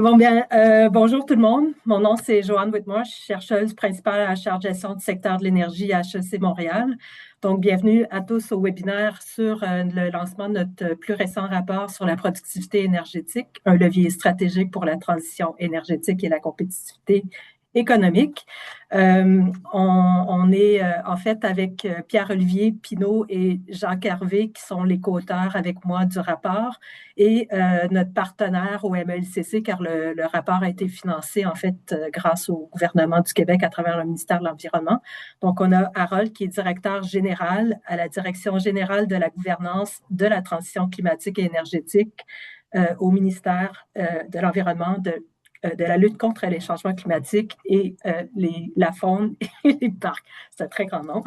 Bon, bien, bonjour tout le monde. Mon nom, c'est Joanne Whitmore. Je suis chercheuse principale à la chaire de gestion du secteur de l'énergie à HEC Montréal. Donc, bienvenue à tous au webinaire sur le lancement de notre plus récent rapport sur la productivité énergétique, un levier stratégique pour la transition énergétique et la compétitivité économique. On est en fait avec Pierre-Olivier Pinault et Jacques Hervé qui sont les co-auteurs avec moi du rapport et notre partenaire au MLCC car le rapport a été financé en fait grâce au gouvernement du Québec à travers le ministère de l'Environnement. Donc on a Harold qui est directeur général à la Direction générale de la gouvernance de la transition climatique et énergétique au ministère de l'Environnement, de la lutte contre les changements climatiques et la faune et les parcs. C'est un très grand nom.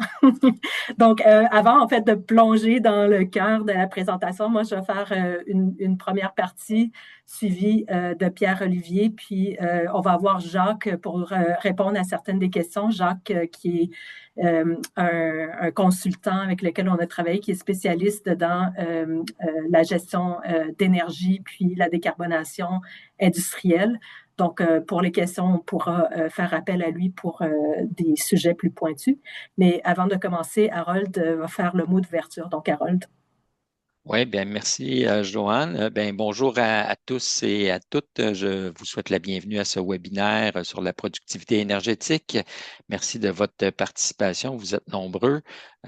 Donc, avant, en fait, de plonger dans le cœur de la présentation, moi, je vais faire une première partie suivie de Pierre-Olivier, puis on va avoir Jacques pour répondre à certaines des questions. Jacques, qui est un consultant avec lequel on a travaillé, qui est spécialiste dans la gestion d'énergie, puis la décarbonation industrielle. Donc, pour les questions, on pourra faire appel à lui pour des sujets plus pointus. Mais avant de commencer, Harold va faire le mot d'ouverture. Donc, Harold. Oui, bien, merci, Joanne. Ben, bonjour à tous et à toutes. Je vous souhaite la bienvenue à ce webinaire sur la productivité énergétique. Merci de votre participation. Vous êtes nombreux.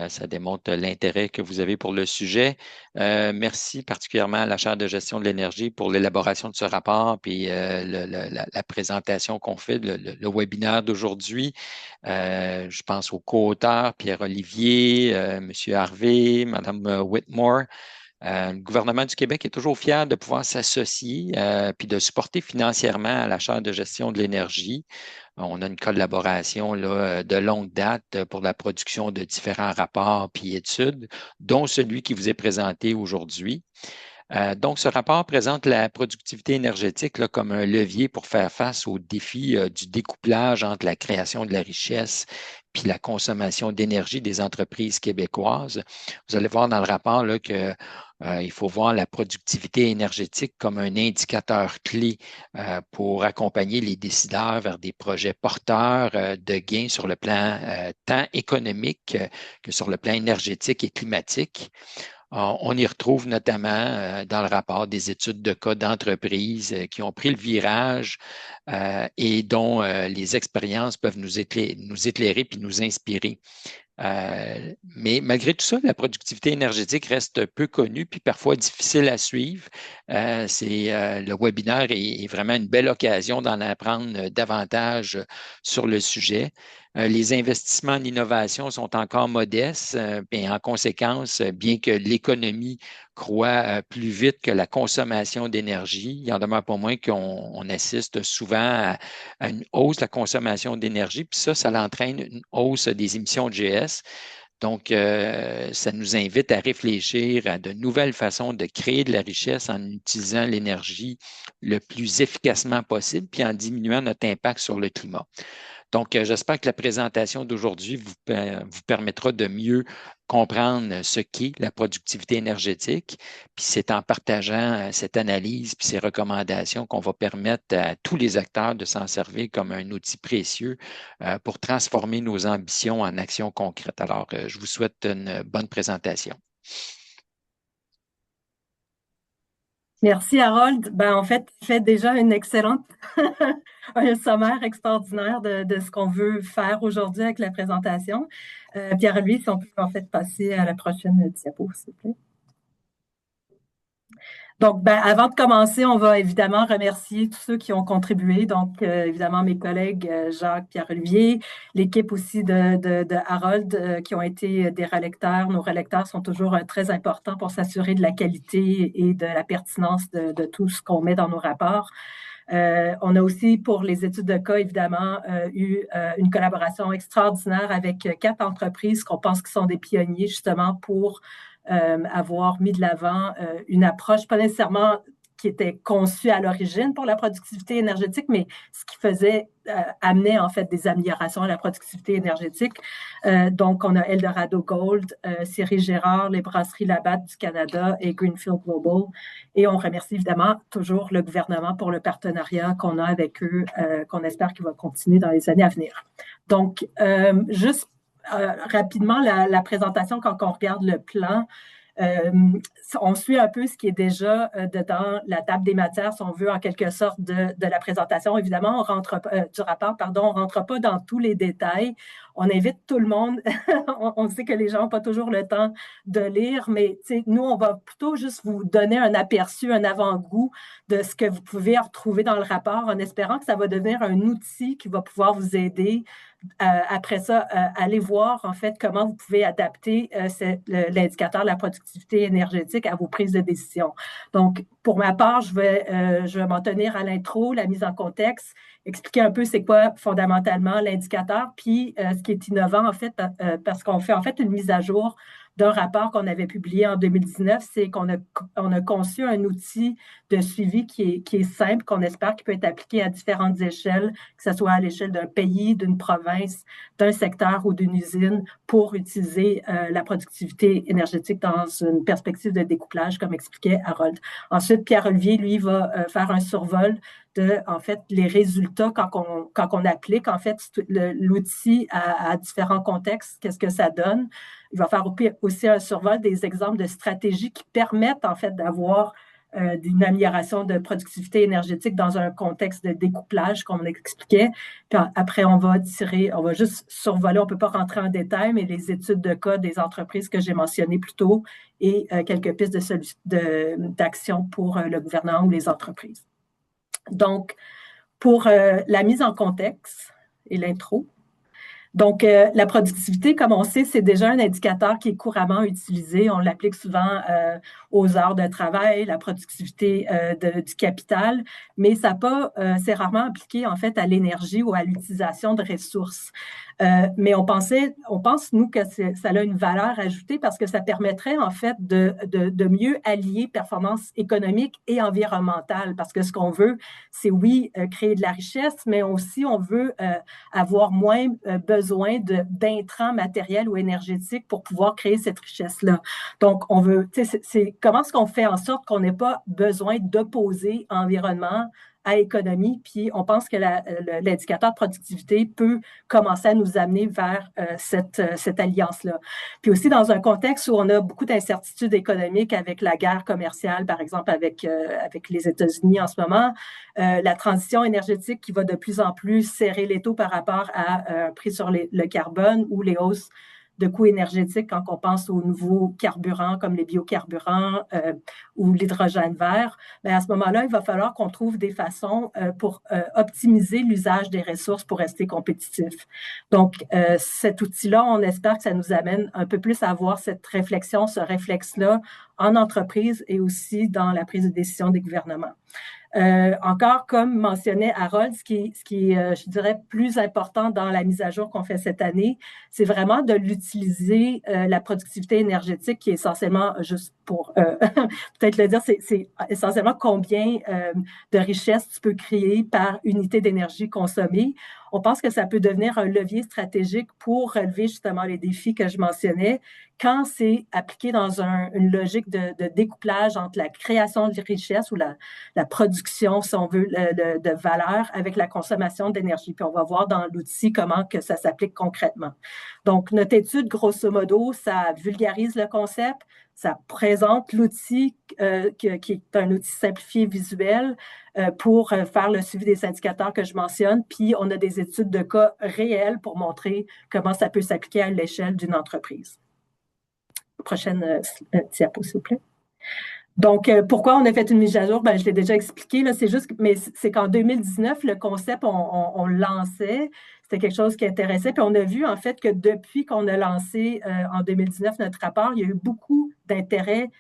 Ça démontre l'intérêt que vous avez pour le sujet. Merci particulièrement à la Chaire de gestion de l'énergie pour l'élaboration de ce rapport puis la présentation qu'on fait, le webinaire d'aujourd'hui. Je pense aux co-auteurs, Pierre-Olivier, M. Harvey, Mme Whitmore. Le gouvernement du Québec est toujours fier de pouvoir s'associer puis de supporter financièrement à la Chaire de gestion de l'énergie. On a une collaboration là, de longue date pour la production de différents rapports puis études, dont celui qui vous est présenté aujourd'hui. Donc, ce rapport présente la productivité énergétique là, comme un levier pour faire face aux défis du découplage entre la création de la richesse puis la consommation d'énergie des entreprises québécoises. Vous allez voir dans le rapport là, que il faut voir la productivité énergétique comme un indicateur clé pour accompagner les décideurs vers des projets porteurs de gains sur le plan tant économique que sur le plan énergétique et climatique. On y retrouve notamment dans le rapport des études de cas d'entreprises qui ont pris le virage et dont les expériences peuvent nous éclairer puis nous inspirer. Mais malgré tout ça, la productivité énergétique reste peu connue puis parfois difficile à suivre. Le webinaire est vraiment une belle occasion d'en apprendre davantage sur le sujet. Les investissements en innovation sont encore modestes et en conséquence, bien que l'économie croît plus vite que la consommation d'énergie, il en demeure pas moins qu'on assiste souvent à une hausse de la consommation d'énergie, puis ça l'entraîne une hausse des émissions de GS. Donc, ça nous invite à réfléchir à de nouvelles façons de créer de la richesse en utilisant l'énergie le plus efficacement possible, puis en diminuant notre impact sur le climat. Donc, j'espère que la présentation d'aujourd'hui vous permettra de mieux comprendre ce qu'est la productivité énergétique. Puis c'est en partageant cette analyse puis ces recommandations qu'on va permettre à tous les acteurs de s'en servir comme un outil précieux pour transformer nos ambitions en actions concrètes. Alors, je vous souhaite une bonne présentation. Merci, Harold. Ben, en fait, tu fais déjà une excellente, un sommaire extraordinaire de ce qu'on veut faire aujourd'hui avec la présentation. Pierre-Louis, si on peut en fait passer à la prochaine diapo, s'il vous plaît. Donc, ben, avant de commencer, on va évidemment remercier tous ceux qui ont contribué. Donc, évidemment, mes collègues Jacques, Pierre-Olivier, l'équipe aussi de Harold qui ont été des relecteurs. Nos relecteurs sont toujours très importants pour s'assurer de la qualité et de la pertinence de tout ce qu'on met dans nos rapports. On a aussi, pour les études de cas, évidemment, eu une collaboration extraordinaire avec 4 entreprises qu'on pense qui sont des pionniers, justement, pour avoir mis de l'avant une approche pas nécessairement qui était conçu à l'origine pour la productivité énergétique, mais ce qui faisait amener en fait des améliorations à la productivité énergétique. Donc, on a Eldorado Gold, Thierry Gérard, les brasseries Labatt du Canada et Greenfield Global. Et on remercie évidemment toujours le gouvernement pour le partenariat qu'on a avec eux, qu'on espère qu'il va continuer dans les années à venir. Donc, juste rapidement, la présentation, quand on regarde le plan, on suit un peu ce qui est déjà dedans la table des matières, si on veut, en quelque sorte, de la présentation. Évidemment, du rapport, pardon, on ne rentre pas dans tous les détails. On invite tout le monde. On sait que les gens n'ont pas toujours le temps de lire, mais nous, on va plutôt juste vous donner un aperçu, un avant-goût de ce que vous pouvez retrouver dans le rapport, en espérant que ça va devenir un outil qui va pouvoir vous aider après ça, allez voir en fait comment vous pouvez adapter l'indicateur de la productivité énergétique à vos prises de décision. Donc, pour ma part, je vais m'en tenir à l'intro, la mise en contexte, expliquer un peu c'est quoi fondamentalement l'indicateur, puis ce qui est innovant en fait, parce qu'on fait en fait une mise à jour d'un rapport qu'on avait publié en 2019, c'est qu'on a conçu un outil de suivi qui est simple, qu'on espère qu'il peut être appliqué à différentes échelles, que ce soit à l'échelle d'un pays, d'une province, d'un secteur ou d'une usine, pour utiliser la productivité énergétique dans une perspective de découplage, comme expliquait Harold. Ensuite, Pierre-Olivier, lui, va faire un survol de, en fait, les résultats quand on applique, en fait, l'outil à différents contextes, qu'est-ce que ça donne. Il va faire aussi un survol des exemples de stratégies qui permettent, en fait, d'avoir d'une amélioration de productivité énergétique dans un contexte de découplage, comme on expliquait. Puis après, on va juste survoler, on ne peut pas rentrer en détail, mais les études de cas des entreprises que j'ai mentionnées plus tôt et quelques pistes d'action pour le gouvernement ou les entreprises. Donc, pour la mise en contexte et l'intro, donc, la productivité, comme on sait, c'est déjà un indicateur qui est couramment utilisé. On l'applique souvent aux heures de travail, la productivité du capital, mais c'est rarement appliqué en fait à l'énergie ou à l'utilisation de ressources. Mais on pense, nous, que ça a une valeur ajoutée parce que ça permettrait en fait de mieux allier performance économique et environnementale. Parce que ce qu'on veut, c'est oui, créer de la richesse, mais aussi on veut avoir moins besoin d'intrants matériels ou énergétiques pour pouvoir créer cette richesse-là. Donc, on veut, c'est comment est-ce qu'on fait en sorte qu'on n'ait pas besoin d'opposer environnement à économie, puis on pense que l'indicateur de productivité peut commencer à nous amener vers cette alliance-là. Puis aussi dans un contexte où on a beaucoup d'incertitudes économiques avec la guerre commerciale, par exemple avec les États-Unis en ce moment, la transition énergétique qui va de plus en plus serrer l'étau par rapport à un prix sur le carbone ou les hausses de coûts énergétiques quand on pense aux nouveaux carburants comme les biocarburants ou l'hydrogène vert, bien à ce moment-là, il va falloir qu'on trouve des façons pour optimiser l'usage des ressources pour rester compétitif. Donc, cet outil-là, on espère que ça nous amène un peu plus à avoir cette réflexion, ce réflexe-là en entreprise et aussi dans la prise de décision des gouvernements. Encore, comme mentionnait Harold, ce qui est, je dirais, plus important dans la mise à jour qu'on fait cette année, c'est vraiment de l'utiliser, la productivité énergétique qui est essentiellement, juste pour peut-être le dire, c'est essentiellement combien de richesses tu peux créer par unité d'énergie consommée. On pense que ça peut devenir un levier stratégique pour relever justement les défis que je mentionnais quand c'est appliqué dans une logique de découplage entre la création de richesse ou la production, si on veut, de valeur avec la consommation d'énergie. Puis on va voir dans l'outil comment que ça s'applique concrètement. Donc, notre étude, grosso modo, ça vulgarise le concept, ça présente l'outil qui est un outil simplifié visuel pour faire le suivi des indicateurs que je mentionne. Puis, on a des études de cas réels pour montrer comment ça peut s'appliquer à l'échelle d'une entreprise. Prochaine diapo, s'il vous plaît. Donc, pourquoi on a fait une mise à jour? Ben, je l'ai déjà expliqué, là, mais c'est qu'en 2019, le concept, on le lançait. C'était quelque chose qui intéressait. Puis on a vu, en fait, que depuis qu'on a lancé en 2019 notre rapport, il y a eu beaucoup d'intérêt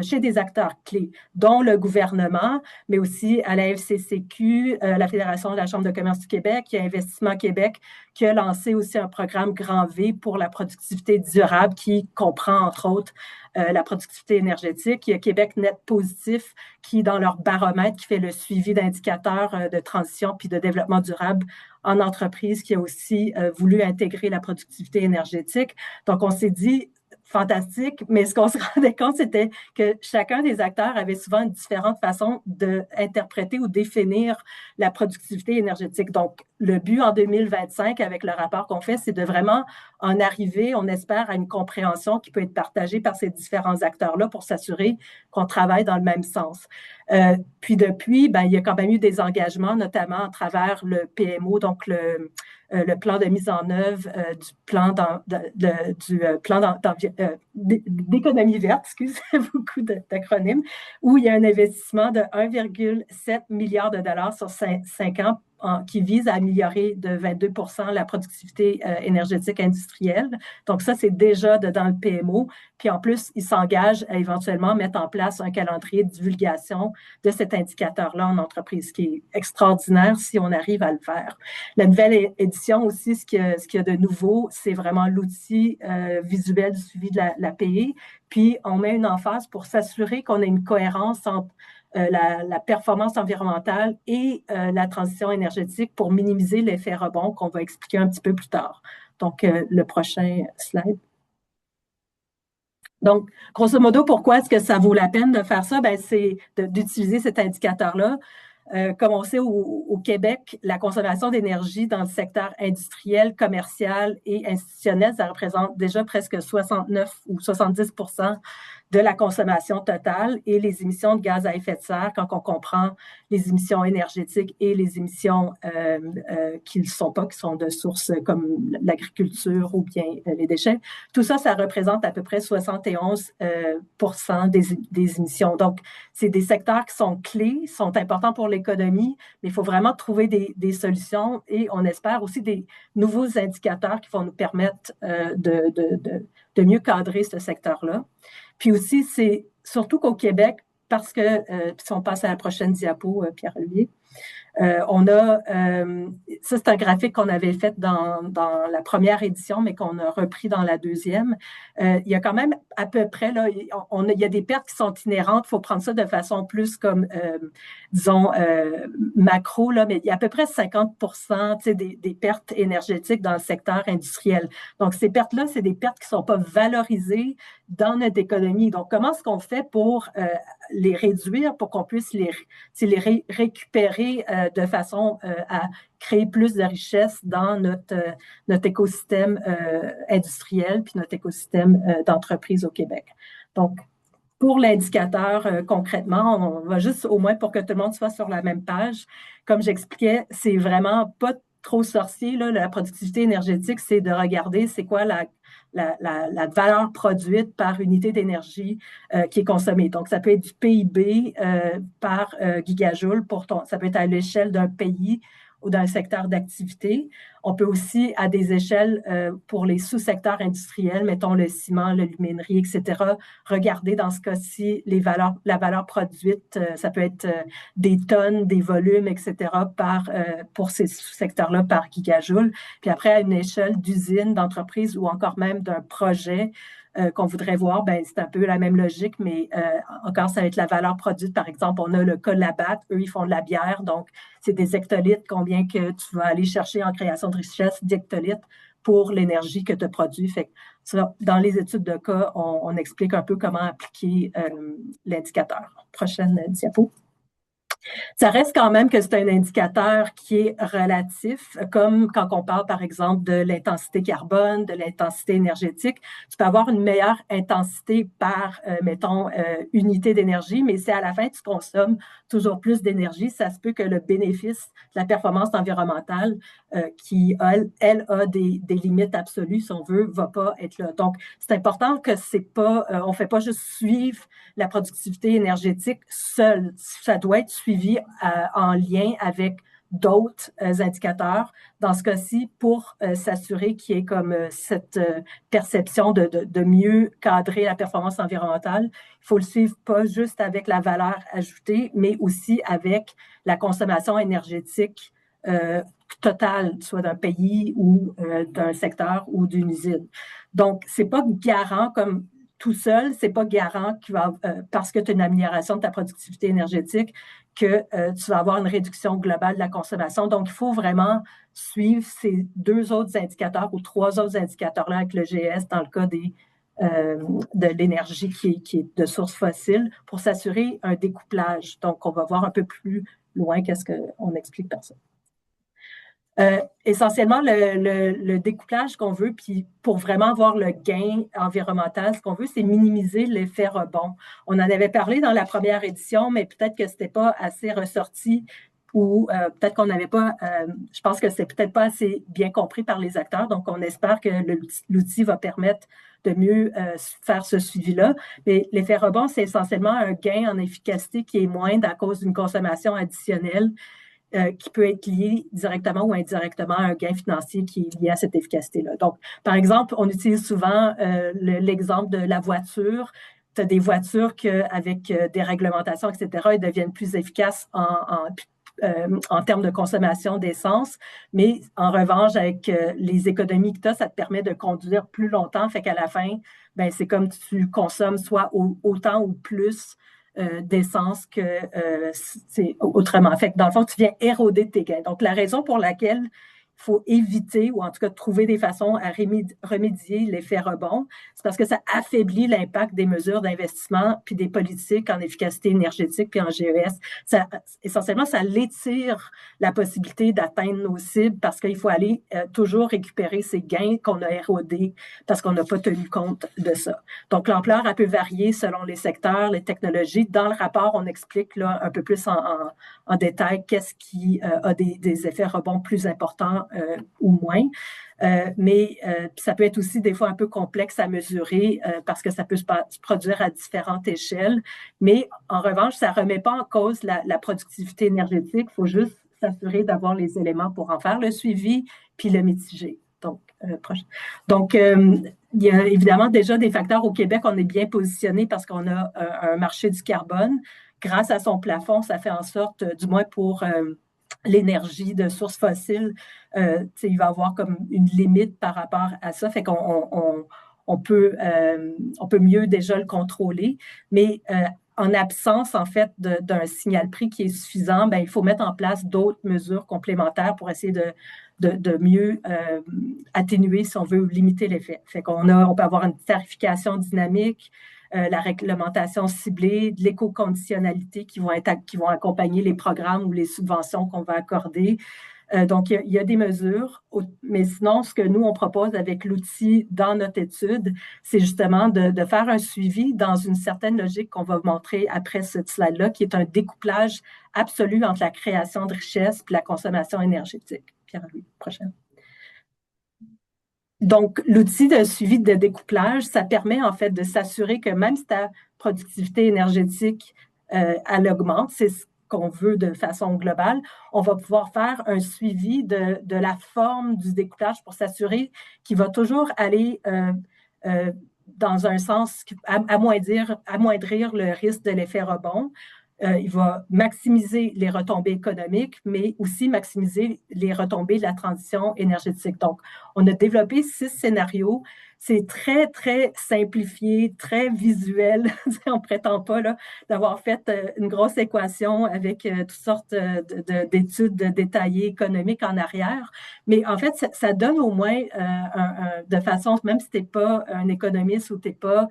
chez des acteurs clés, dont le gouvernement, mais aussi à la FCCQ, la Fédération de la Chambre de commerce du Québec, il y a Investissement Québec qui a lancé aussi un programme Grand V pour la productivité durable qui comprend, entre autres, la productivité énergétique. Il y a Québec Net Positif qui, dans leur baromètre, qui fait le suivi d'indicateurs de transition puis de développement durable en entreprise, qui a aussi voulu intégrer la productivité énergétique. Donc, on s'est dit, fantastique, mais ce qu'on se rendait compte, c'était que chacun des acteurs avait souvent une différente façon d'interpréter ou définir la productivité énergétique. Donc, le but en 2025, avec le rapport qu'on fait, c'est de vraiment en arriver, on espère, à une compréhension qui peut être partagée par ces différents acteurs-là pour s'assurer qu'on travaille dans le même sens. Puis depuis, ben, il y a quand même eu des engagements, notamment à travers le PMO, donc le plan de mise en œuvre du plan d'économie verte, excusez beaucoup d'acronymes, où il y a un investissement de 1,7 milliard de dollars sur 5 ans qui vise à améliorer de 22 la productivité énergétique industrielle. Donc ça, c'est déjà dans le PMO. Puis en plus, il s'engage à éventuellement mettre en place un calendrier de divulgation de cet indicateur-là en entreprise, ce qui est extraordinaire si on arrive à le faire. La nouvelle édition aussi, ce qu'il y a de nouveau, c'est vraiment l'outil visuel du suivi de l'API. Puis on met une emphase pour s'assurer qu'on a une cohérence entre la performance environnementale et la transition énergétique pour minimiser l'effet rebond qu'on va expliquer un petit peu plus tard. Donc, le prochain slide. Donc, grosso modo, pourquoi est-ce que ça vaut la peine de faire ça? Ben, c'est d'utiliser cet indicateur-là. Comme on sait, au Québec, la consommation d'énergie dans le secteur industriel, commercial et institutionnel, ça représente déjà presque 69 ou 70 de la consommation totale et les émissions de gaz à effet de serre, quand on comprend les émissions énergétiques et les émissions qui ne sont pas, qui sont de sources comme l'agriculture ou bien les déchets. Tout ça, ça représente à peu près 71 des émissions. Donc, c'est des secteurs qui sont clés, sont importants pour l'économie, mais il faut vraiment trouver des solutions et on espère aussi des nouveaux indicateurs qui vont nous permettre de mieux cadrer ce secteur-là. Puis aussi, c'est surtout qu'au Québec, parce que, si on passe à la prochaine diapo, Pierre-Olivier, on a, ça c'est un graphique qu'on avait fait dans la première édition, mais qu'on a repris dans la deuxième. Il y a quand même à peu près, là, il y a des pertes qui sont inhérentes, il faut prendre ça de façon plus comme, disons, macro, là, mais il y a à peu près 50% des pertes énergétiques dans le secteur industriel. Donc, ces pertes-là, c'est des pertes qui ne sont pas valorisées dans notre économie. Donc, comment est-ce qu'on fait pour les réduire, pour qu'on puisse les récupérer de façon à créer plus de richesse dans notre écosystème industriel puis notre écosystème d'entreprise au Québec. Donc, pour l'indicateur, concrètement, on va juste au moins pour que tout le monde soit sur la même page. Comme j'expliquais, c'est vraiment pas trop sorcier, là, la productivité énergétique, c'est de regarder c'est quoi la valeur produite par unité d'énergie qui est consommée. Donc, ça peut être du PIB par gigajoule, ça peut être à l'échelle d'un pays ou d'un secteur d'activité. On peut aussi, à des échelles pour les sous-secteurs industriels, mettons le ciment, l'aluminerie, etc., regarder dans ce cas-ci la valeur produite. Ça peut être des tonnes, des volumes, etc., pour ces sous-secteurs-là par gigajoule. Puis après, à une échelle d'usine, d'entreprise ou encore même d'un projet qu'on voudrait voir, ben, c'est un peu la même logique, mais encore, ça va être la valeur produite. Par exemple, on a le cas de la BAT, eux, ils font de la bière, donc c'est des hectolitres, combien que tu vas aller chercher en création de richesse d'hectolitres pour l'énergie que tu produis. Fait que ça, dans les études de cas, on explique un peu comment appliquer l'indicateur. Prochaine diapo. Ça reste quand même que c'est un indicateur qui est relatif, comme quand on parle, par exemple, de l'intensité carbone, de l'intensité énergétique. Tu peux avoir une meilleure intensité par, mettons, unité d'énergie, mais si à la fin, tu consommes toujours plus d'énergie, ça se peut que le bénéfice de la performance environnementale, qui, elle a des limites absolues, si on veut, va pas être là. Donc, c'est important que c'est pas, on fait pas juste suivre la productivité énergétique seule. Ça doit être suivi en lien avec d'autres indicateurs, dans ce cas-ci, pour s'assurer qu'il y ait comme cette perception de mieux cadrer la performance environnementale. Il faut le suivre pas juste avec la valeur ajoutée, mais aussi avec la consommation énergétique totale, soit d'un pays ou d'un secteur ou d'une usine. Donc, c'est pas garant comme tout seul, c'est pas garant parce que tu as une amélioration de ta productivité énergétique que tu vas avoir une réduction globale de la consommation. Donc, il faut vraiment suivre ces deux autres indicateurs ou trois autres indicateurs-là avec le GS dans le cas de l'énergie qui est de source fossile pour s'assurer un découplage. Donc, on va voir un peu plus loin qu'est-ce qu'on explique par ça. Essentiellement, le découplage qu'on veut, puis pour vraiment avoir le gain environnemental, ce qu'on veut, c'est minimiser l'effet rebond. On en avait parlé dans la première édition, mais peut-être que ce n'était pas assez ressorti ou peut-être qu'on n'avait pas, je pense que c'est peut-être pas assez bien compris par les acteurs. Donc, on espère que l'outil va permettre de mieux faire ce suivi-là. Mais l'effet rebond, c'est essentiellement un gain en efficacité qui est moindre à cause d'une consommation additionnelle qui peut être lié directement ou indirectement à un gain financier qui est lié à cette efficacité-là. Donc, par exemple, on utilise souvent l'exemple de la voiture. Tu as des voitures qu'avec des réglementations, etc., elles deviennent plus efficaces en termes de consommation d'essence, mais en revanche, avec les économies que tu as, ça te permet de conduire plus longtemps, fait qu'à la fin, ben, c'est comme tu consommes soit autant ou plus d'essence que c'est autrement. Fait que dans le fond, tu viens éroder tes gains. Donc, la raison pour laquelle il faut éviter, ou en tout cas trouver des façons à remédier l'effet rebond, c'est parce que ça affaiblit l'impact des mesures d'investissement puis des politiques en efficacité énergétique puis en GES. Essentiellement, ça l'étire la possibilité d'atteindre nos cibles parce qu'il faut aller toujours récupérer ces gains qu'on a érodés parce qu'on n'a pas tenu compte de ça. Donc, l'ampleur, elle peut varier selon les secteurs, les technologies. Dans le rapport, on explique là, un peu plus en détail qu'est-ce qui a des effets rebonds plus importants ou moins. Mais ça peut être aussi des fois un peu complexe à mesurer parce que ça peut se produire à différentes échelles. Mais en revanche, ça ne remet pas en cause la productivité énergétique. Il faut juste s'assurer d'avoir les éléments pour en faire le suivi puis le mitiger. Donc, il y a évidemment déjà des facteurs au Québec. On est bien positionné parce qu'on a un marché du carbone. Grâce à son plafond, ça fait en sorte, du moins pour l'énergie de sources fossiles, il va y avoir comme une limite par rapport à ça. Fait qu'on peut mieux déjà le contrôler. Mais en absence, en fait, d'un signal prix qui est suffisant, ben, il faut mettre en place d'autres mesures complémentaires pour essayer de mieux atténuer, si on veut, limiter l'effet. Fait qu'on peut avoir une tarification dynamique, la réglementation ciblée, de l'éco-conditionnalité qui vont accompagner les programmes ou les subventions qu'on va accorder. Donc, il y a des mesures, mais sinon, ce que nous, on propose avec l'outil dans notre étude, c'est justement de faire un suivi dans une certaine logique qu'on va montrer après cette slide-là, qui est un découplage absolu entre la création de richesse et la consommation énergétique. Pierre-Louis, prochaine. Donc, l'outil de suivi de découplage, ça permet en fait de s'assurer que même si ta productivité énergétique, elle augmente, c'est ce qu'on veut de façon globale, on va pouvoir faire un suivi de la forme du découplage pour s'assurer qu'il va toujours aller dans un sens amoindrir le risque de l'effet rebond. Il va maximiser les retombées économiques, mais aussi maximiser les retombées de la transition énergétique. Donc, on a développé 6 scénarios. C'est très, très simplifié, très visuel. On ne prétend pas là, d'avoir fait une grosse équation avec toutes sortes d'études détaillées économiques en arrière. Mais en fait, ça donne au moins de façon, même si tu n'es pas un économiste ou tu n'es pas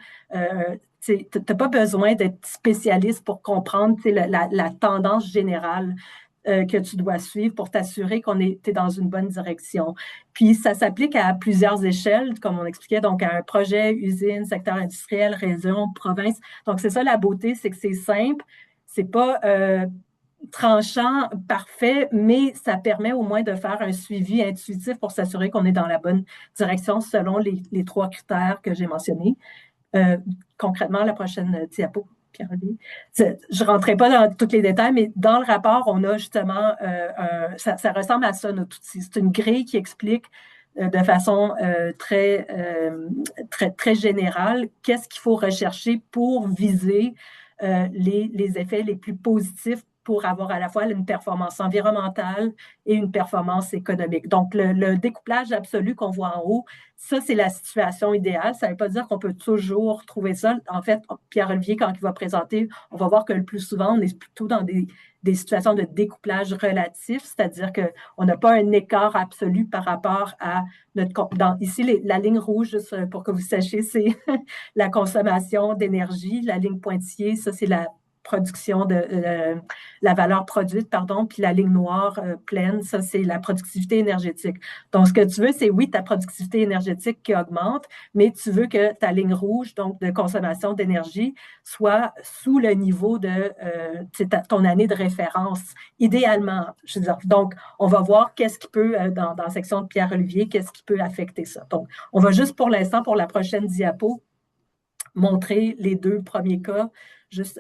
tu n'as pas besoin d'être spécialiste pour comprendre la tendance générale que tu dois suivre pour t'assurer qu'on est dans une bonne direction. Puis, ça s'applique à plusieurs échelles, comme on expliquait, donc à un projet, usine, secteur industriel, région, province. Donc, c'est ça la beauté, c'est que c'est simple, c'est pas tranchant, parfait, mais ça permet au moins de faire un suivi intuitif pour s'assurer qu'on est dans la bonne direction selon les 3 critères que j'ai mentionnés. Concrètement, la prochaine diapo. Pierre-Olivier. Je ne rentrais pas dans tous les détails, mais dans le rapport, on a justement, ça ressemble à ça, notre outil. C'est une grille qui explique de façon très générale qu'est-ce qu'il faut rechercher pour viser les effets les plus positifs pour avoir à la fois une performance environnementale et une performance économique. Donc, le découplage absolu qu'on voit en haut, ça, c'est la situation idéale. Ça ne veut pas dire qu'on peut toujours trouver ça. En fait, Pierre-Olivier, quand il va présenter, on va voir que le plus souvent, on est plutôt dans des situations de découplage relatif, c'est-à-dire qu'on n'a pas un écart absolu par rapport à notre... ici, la ligne rouge, juste pour que vous sachiez, c'est la consommation d'énergie. La ligne pointillée, ça, c'est la production de la valeur produite, pardon, puis la ligne noire pleine, ça, c'est la productivité énergétique. Donc, ce que tu veux, c'est oui, ta productivité énergétique qui augmente, mais tu veux que ta ligne rouge, donc de consommation d'énergie, soit sous le niveau de ton année de référence, idéalement. Je veux dire, donc, on va voir qu'est-ce qui peut, dans la section de Pierre-Olivier, qu'est-ce qui peut affecter ça. Donc, on va juste pour l'instant, pour la prochaine diapo, montrer les deux premiers cas, juste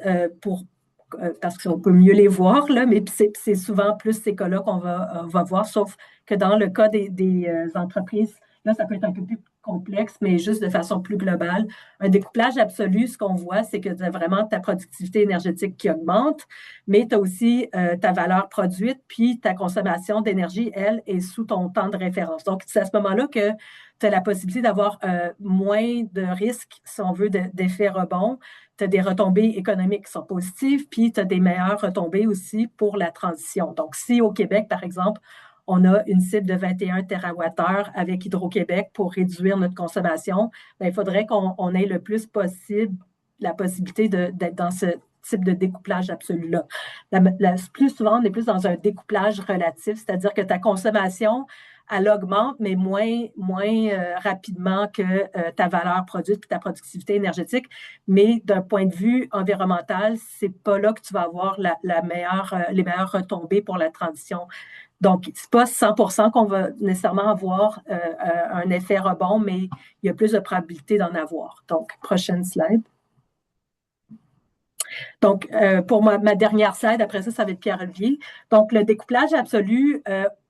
parce qu'on peut mieux les voir, là, mais c'est souvent plus ces cas-là qu'on va voir, sauf que dans le cas des entreprises, là, ça peut être un peu plus complexe, mais juste de façon plus globale. Un découplage absolu, ce qu'on voit, c'est que tu as vraiment ta productivité énergétique qui augmente, mais tu as aussi ta valeur produite, puis ta consommation d'énergie, elle, est sous ton temps de référence. Donc, c'est à ce moment-là que tu as la possibilité d'avoir moins de risques, si on veut, d'effets rebonds. Tu as des retombées économiques qui sont positives, puis tu as des meilleures retombées aussi pour la transition. Donc, si au Québec, par exemple, on a une cible de 21 TWh avec Hydro-Québec pour réduire notre consommation, bien, il faudrait qu'on ait le plus possible la possibilité d'être dans ce type de découplage absolu-là. Plus souvent, on est plus dans un découplage relatif, c'est-à-dire que ta consommation, elle augmente, mais moins rapidement que ta valeur produite et ta productivité énergétique. Mais d'un point de vue environnemental, c'est pas là que tu vas avoir les meilleures retombées pour la transition. Donc, c'est pas 100% qu'on va nécessairement avoir un effet rebond, mais il y a plus de probabilité d'en avoir. Donc, prochaine slide. Donc, pour ma dernière slide, après ça, ça va être Pierre-Olivier. Donc, le découplage absolu,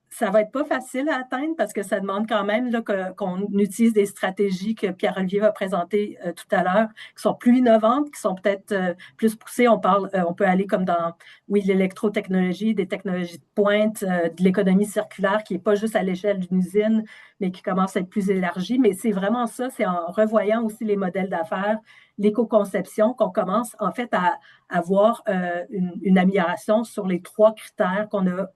ça va être pas facile à atteindre parce que ça demande quand même qu'on utilise des stratégies que Pierre-Olivier va présenter tout à l'heure, qui sont plus innovantes, qui sont peut-être plus poussées. On peut aller comme dans, oui, l'électrotechnologie, des technologies de pointe, de l'économie circulaire qui n'est pas juste à l'échelle d'une usine, mais qui commence à être plus élargie. Mais c'est vraiment ça, c'est en revoyant aussi les modèles d'affaires, l'éco-conception, qu'on commence en fait à avoir une amélioration sur les 3 critères qu'on a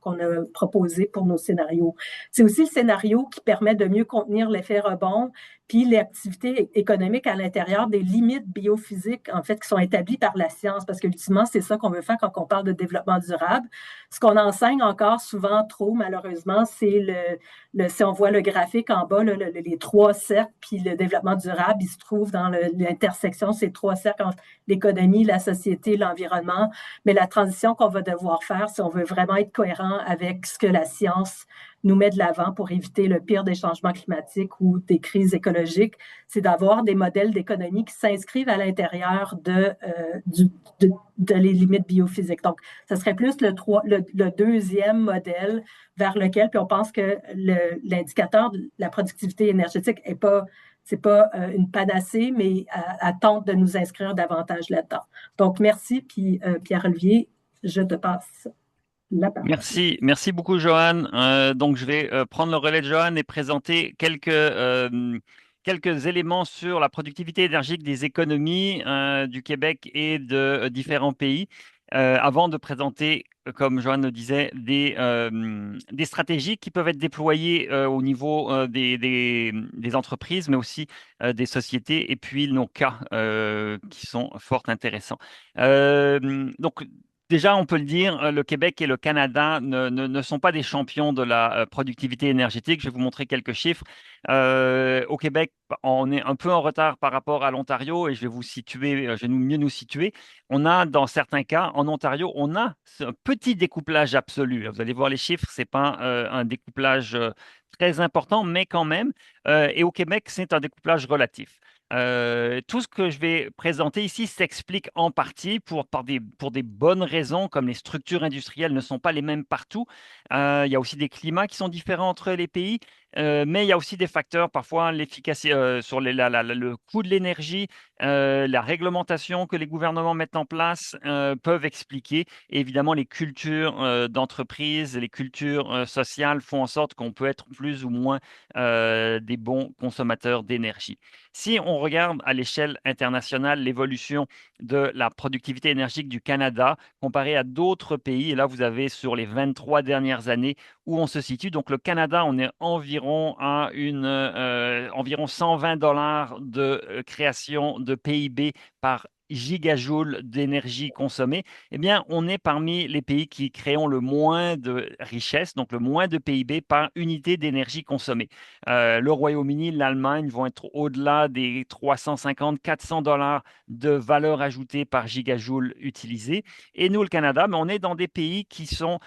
proposés pour nos scénarios. C'est aussi le scénario qui permet de mieux contenir l'effet rebond, puis les activités économiques à l'intérieur des limites biophysiques, en fait, qui sont établies par la science, parce que ultimement, c'est ça qu'on veut faire quand on parle de développement durable. Ce qu'on enseigne encore souvent trop, malheureusement, c'est si on voit le graphique en bas, les 3 cercles, puis le développement durable, il se trouve dans l'intersection, ces 3 cercles entre l'économie, la société, l'environnement. Mais la transition qu'on va devoir faire, si on veut vraiment être cohérent avec ce que la science nous met de l'avant pour éviter le pire des changements climatiques ou des crises écologiques, c'est d'avoir des modèles d'économie qui s'inscrivent à l'intérieur de les limites biophysiques. Donc, ce serait plus le deuxième modèle vers lequel, puis on pense que l'indicateur de la productivité énergétique c'est pas une panacée, mais elle tente de nous inscrire davantage là-dedans. Donc, merci, puis Pierre-Olivier, je te passe la parole. Merci beaucoup, Johan. Donc, je vais prendre le relais de Johan et présenter quelques éléments sur la productivité énergétique des économies du Québec et de différents pays, avant de présenter, comme Johan le disait, des stratégies qui peuvent être déployées au niveau des entreprises, mais aussi des sociétés, et puis nos cas qui sont fort intéressants. Donc, déjà, on peut le dire, le Québec et le Canada ne sont pas des champions de la productivité énergétique. Je vais vous montrer quelques chiffres. Au Québec, on est un peu en retard par rapport à l'Ontario et je vais vous situer, je vais mieux nous situer. On a, dans certains cas, en Ontario, on a ce petit découplage absolu. Vous allez voir les chiffres, c'est pas un découplage très important, mais quand même. Et au Québec, c'est un découplage relatif. Tout ce que je vais présenter ici s'explique en partie pour des bonnes raisons, comme les structures industrielles ne sont pas les mêmes partout. Il y a aussi des climats qui sont différents entre les pays, mais il y a aussi des facteurs, parfois l'efficacité sur le coût de l'énergie, la réglementation que les gouvernements mettent en place peuvent expliquer. Et évidemment, les cultures d'entreprise, les cultures sociales font en sorte qu'on peut être plus ou moins des bons consommateurs d'énergie. Si on regarde à l'échelle internationale l'évolution de la productivité énergique du Canada comparée à d'autres pays, et là vous avez sur les 23 dernières années où on se situe. Donc le Canada, on est environ à environ 120 dollars de création de PIB par gigajoule d'énergie consommée. Eh bien, on est parmi les pays qui créent le moins de richesse, donc le moins de PIB par unité d'énergie consommée. Le Royaume-Uni, l'Allemagne vont être au-delà des 350-400 dollars de valeur ajoutée par gigajoule utilisé. Et nous, le Canada, mais on est dans des pays qui sont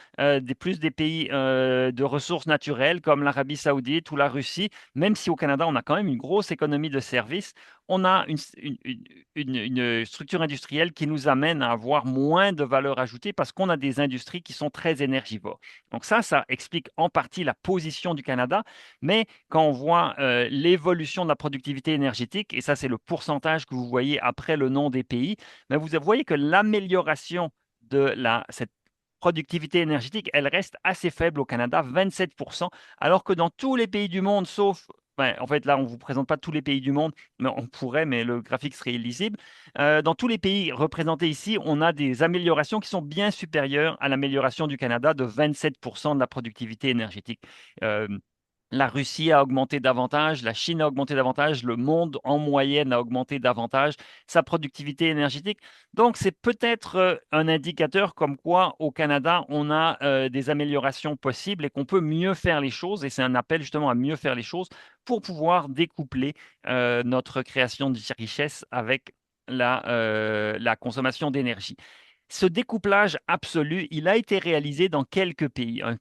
plus des pays de ressources naturelles comme l'Arabie saoudite ou la Russie, même si au Canada, on a quand même une grosse économie de services, on a une structure industrielle qui nous amène à avoir moins de valeur ajoutée parce qu'on a des industries qui sont très énergivores. Donc ça explique en partie la position du Canada, mais quand on voit l'évolution de la productivité énergétique, et ça c'est le pourcentage que vous voyez après le nom des pays, mais vous voyez que l'amélioration de cette productivité énergétique, elle reste assez faible au Canada, 27%, alors que dans tous les pays du monde, sauf, en fait là on ne vous présente pas tous les pays du monde, mais on pourrait, mais le graphique serait illisible. Dans tous les pays représentés ici, on a des améliorations qui sont bien supérieures à l'amélioration du Canada de 27% de la productivité énergétique. La Russie a augmenté davantage, la Chine a augmenté davantage, le monde en moyenne a augmenté davantage sa productivité énergétique. Donc, c'est peut-être un indicateur comme quoi au Canada, on a des améliorations possibles et qu'on peut mieux faire les choses. Et c'est un appel justement à mieux faire les choses pour pouvoir découpler notre création de richesse avec la consommation d'énergie. Ce découplage absolu, il a été réalisé dans quelques pays. Un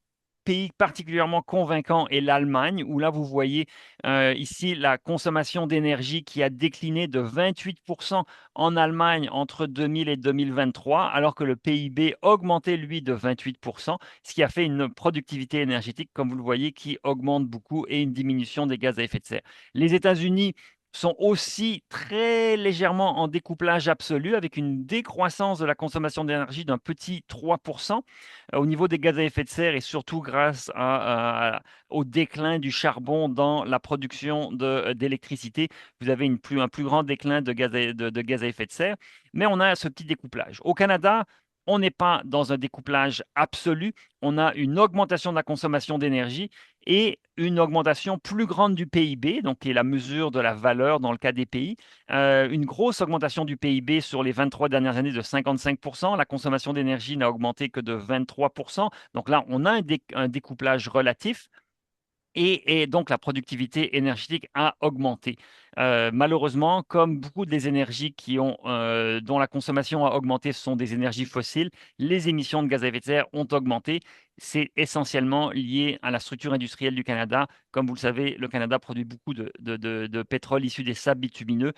pays particulièrement convaincant est l'Allemagne, où là, vous voyez ici la consommation d'énergie qui a décliné de 28% en Allemagne entre 2000 et 2023, alors que le PIB augmentait, lui, de 28%, ce qui a fait une productivité énergétique, comme vous le voyez, qui augmente beaucoup et une diminution des gaz à effet de serre. Les États-Unis sont aussi très légèrement en découplage absolu, avec une décroissance de la consommation d'énergie d'un petit 3% au niveau des gaz à effet de serre, et surtout grâce au déclin du charbon dans la production d'électricité. Vous avez un plus grand déclin de gaz à effet de serre, mais on a ce petit découplage. Au Canada, on n'est pas dans un découplage absolu, on a une augmentation de la consommation d'énergie et une augmentation plus grande du PIB, donc qui est la mesure de la valeur dans le cas des pays. Une grosse augmentation du PIB sur les 23 dernières années de 55%. La consommation d'énergie n'a augmenté que de 23%. Donc là, on a un découplage relatif. Et donc, la productivité énergétique a augmenté. Malheureusement, comme beaucoup des énergies dont la consommation a augmenté, ce sont des énergies fossiles, les émissions de gaz à effet de serre ont augmenté. C'est essentiellement lié à la structure industrielle du Canada. Comme vous le savez, le Canada produit beaucoup de pétrole issu des sables bitumineux,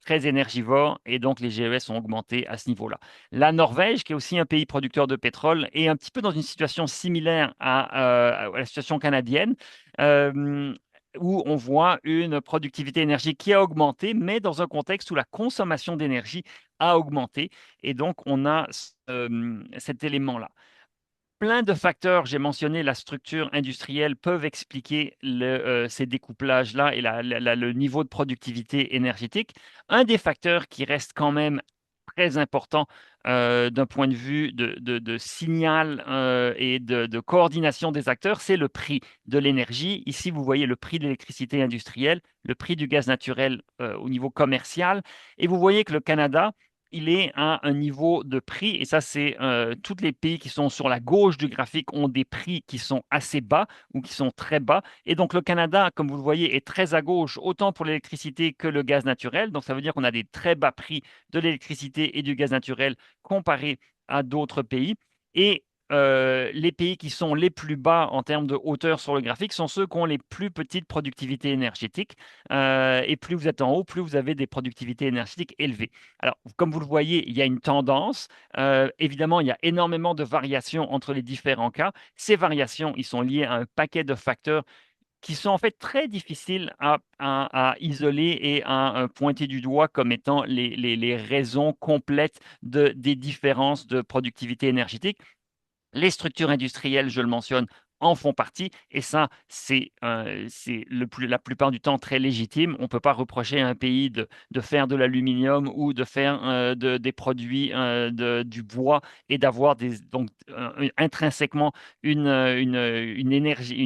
très énergivore, et donc les GES ont augmenté à ce niveau-là. La Norvège, qui est aussi un pays producteur de pétrole, est un petit peu dans une situation similaire à la situation canadienne euh, où on voit une productivité énergétique qui a augmenté, mais dans un contexte où la consommation d'énergie a augmenté. Et donc, on a cet élément-là. Plein de facteurs, j'ai mentionné la structure industrielle, peuvent expliquer ces découplages-là et le niveau de productivité énergétique. Un des facteurs qui reste quand même très important d'un point de vue de signal et de coordination des acteurs, c'est le prix de l'énergie. Ici, vous voyez le prix de l'électricité industrielle, le prix du gaz naturel au niveau commercial. Et vous voyez que le Canada, il est à un niveau de prix, et ça, c'est tous les pays qui sont sur la gauche du graphique ont des prix qui sont assez bas ou qui sont très bas. Et donc, le Canada, comme vous le voyez, est très à gauche, autant pour l'électricité que le gaz naturel. Donc, ça veut dire qu'on a des très bas prix de l'électricité et du gaz naturel comparé à d'autres pays. Et les pays qui sont les plus bas en termes de hauteur sur le graphique sont ceux qui ont les plus petites productivités énergétiques. Et plus vous êtes en haut, plus vous avez des productivités énergétiques élevées. Alors, comme vous le voyez, il y a une tendance. Évidemment, il y a énormément de variations entre les différents cas. Ces variations, ils sont liées à un paquet de facteurs qui sont en fait très difficiles à isoler et à pointer du doigt comme étant les raisons complètes des différences de productivité énergétique. Les structures industrielles, je le mentionne, en font partie. Et ça, c'est la plupart du temps très légitime. On ne peut pas reprocher à un pays de faire de l'aluminium ou de faire des produits du bois et d'avoir donc intrinsèquement une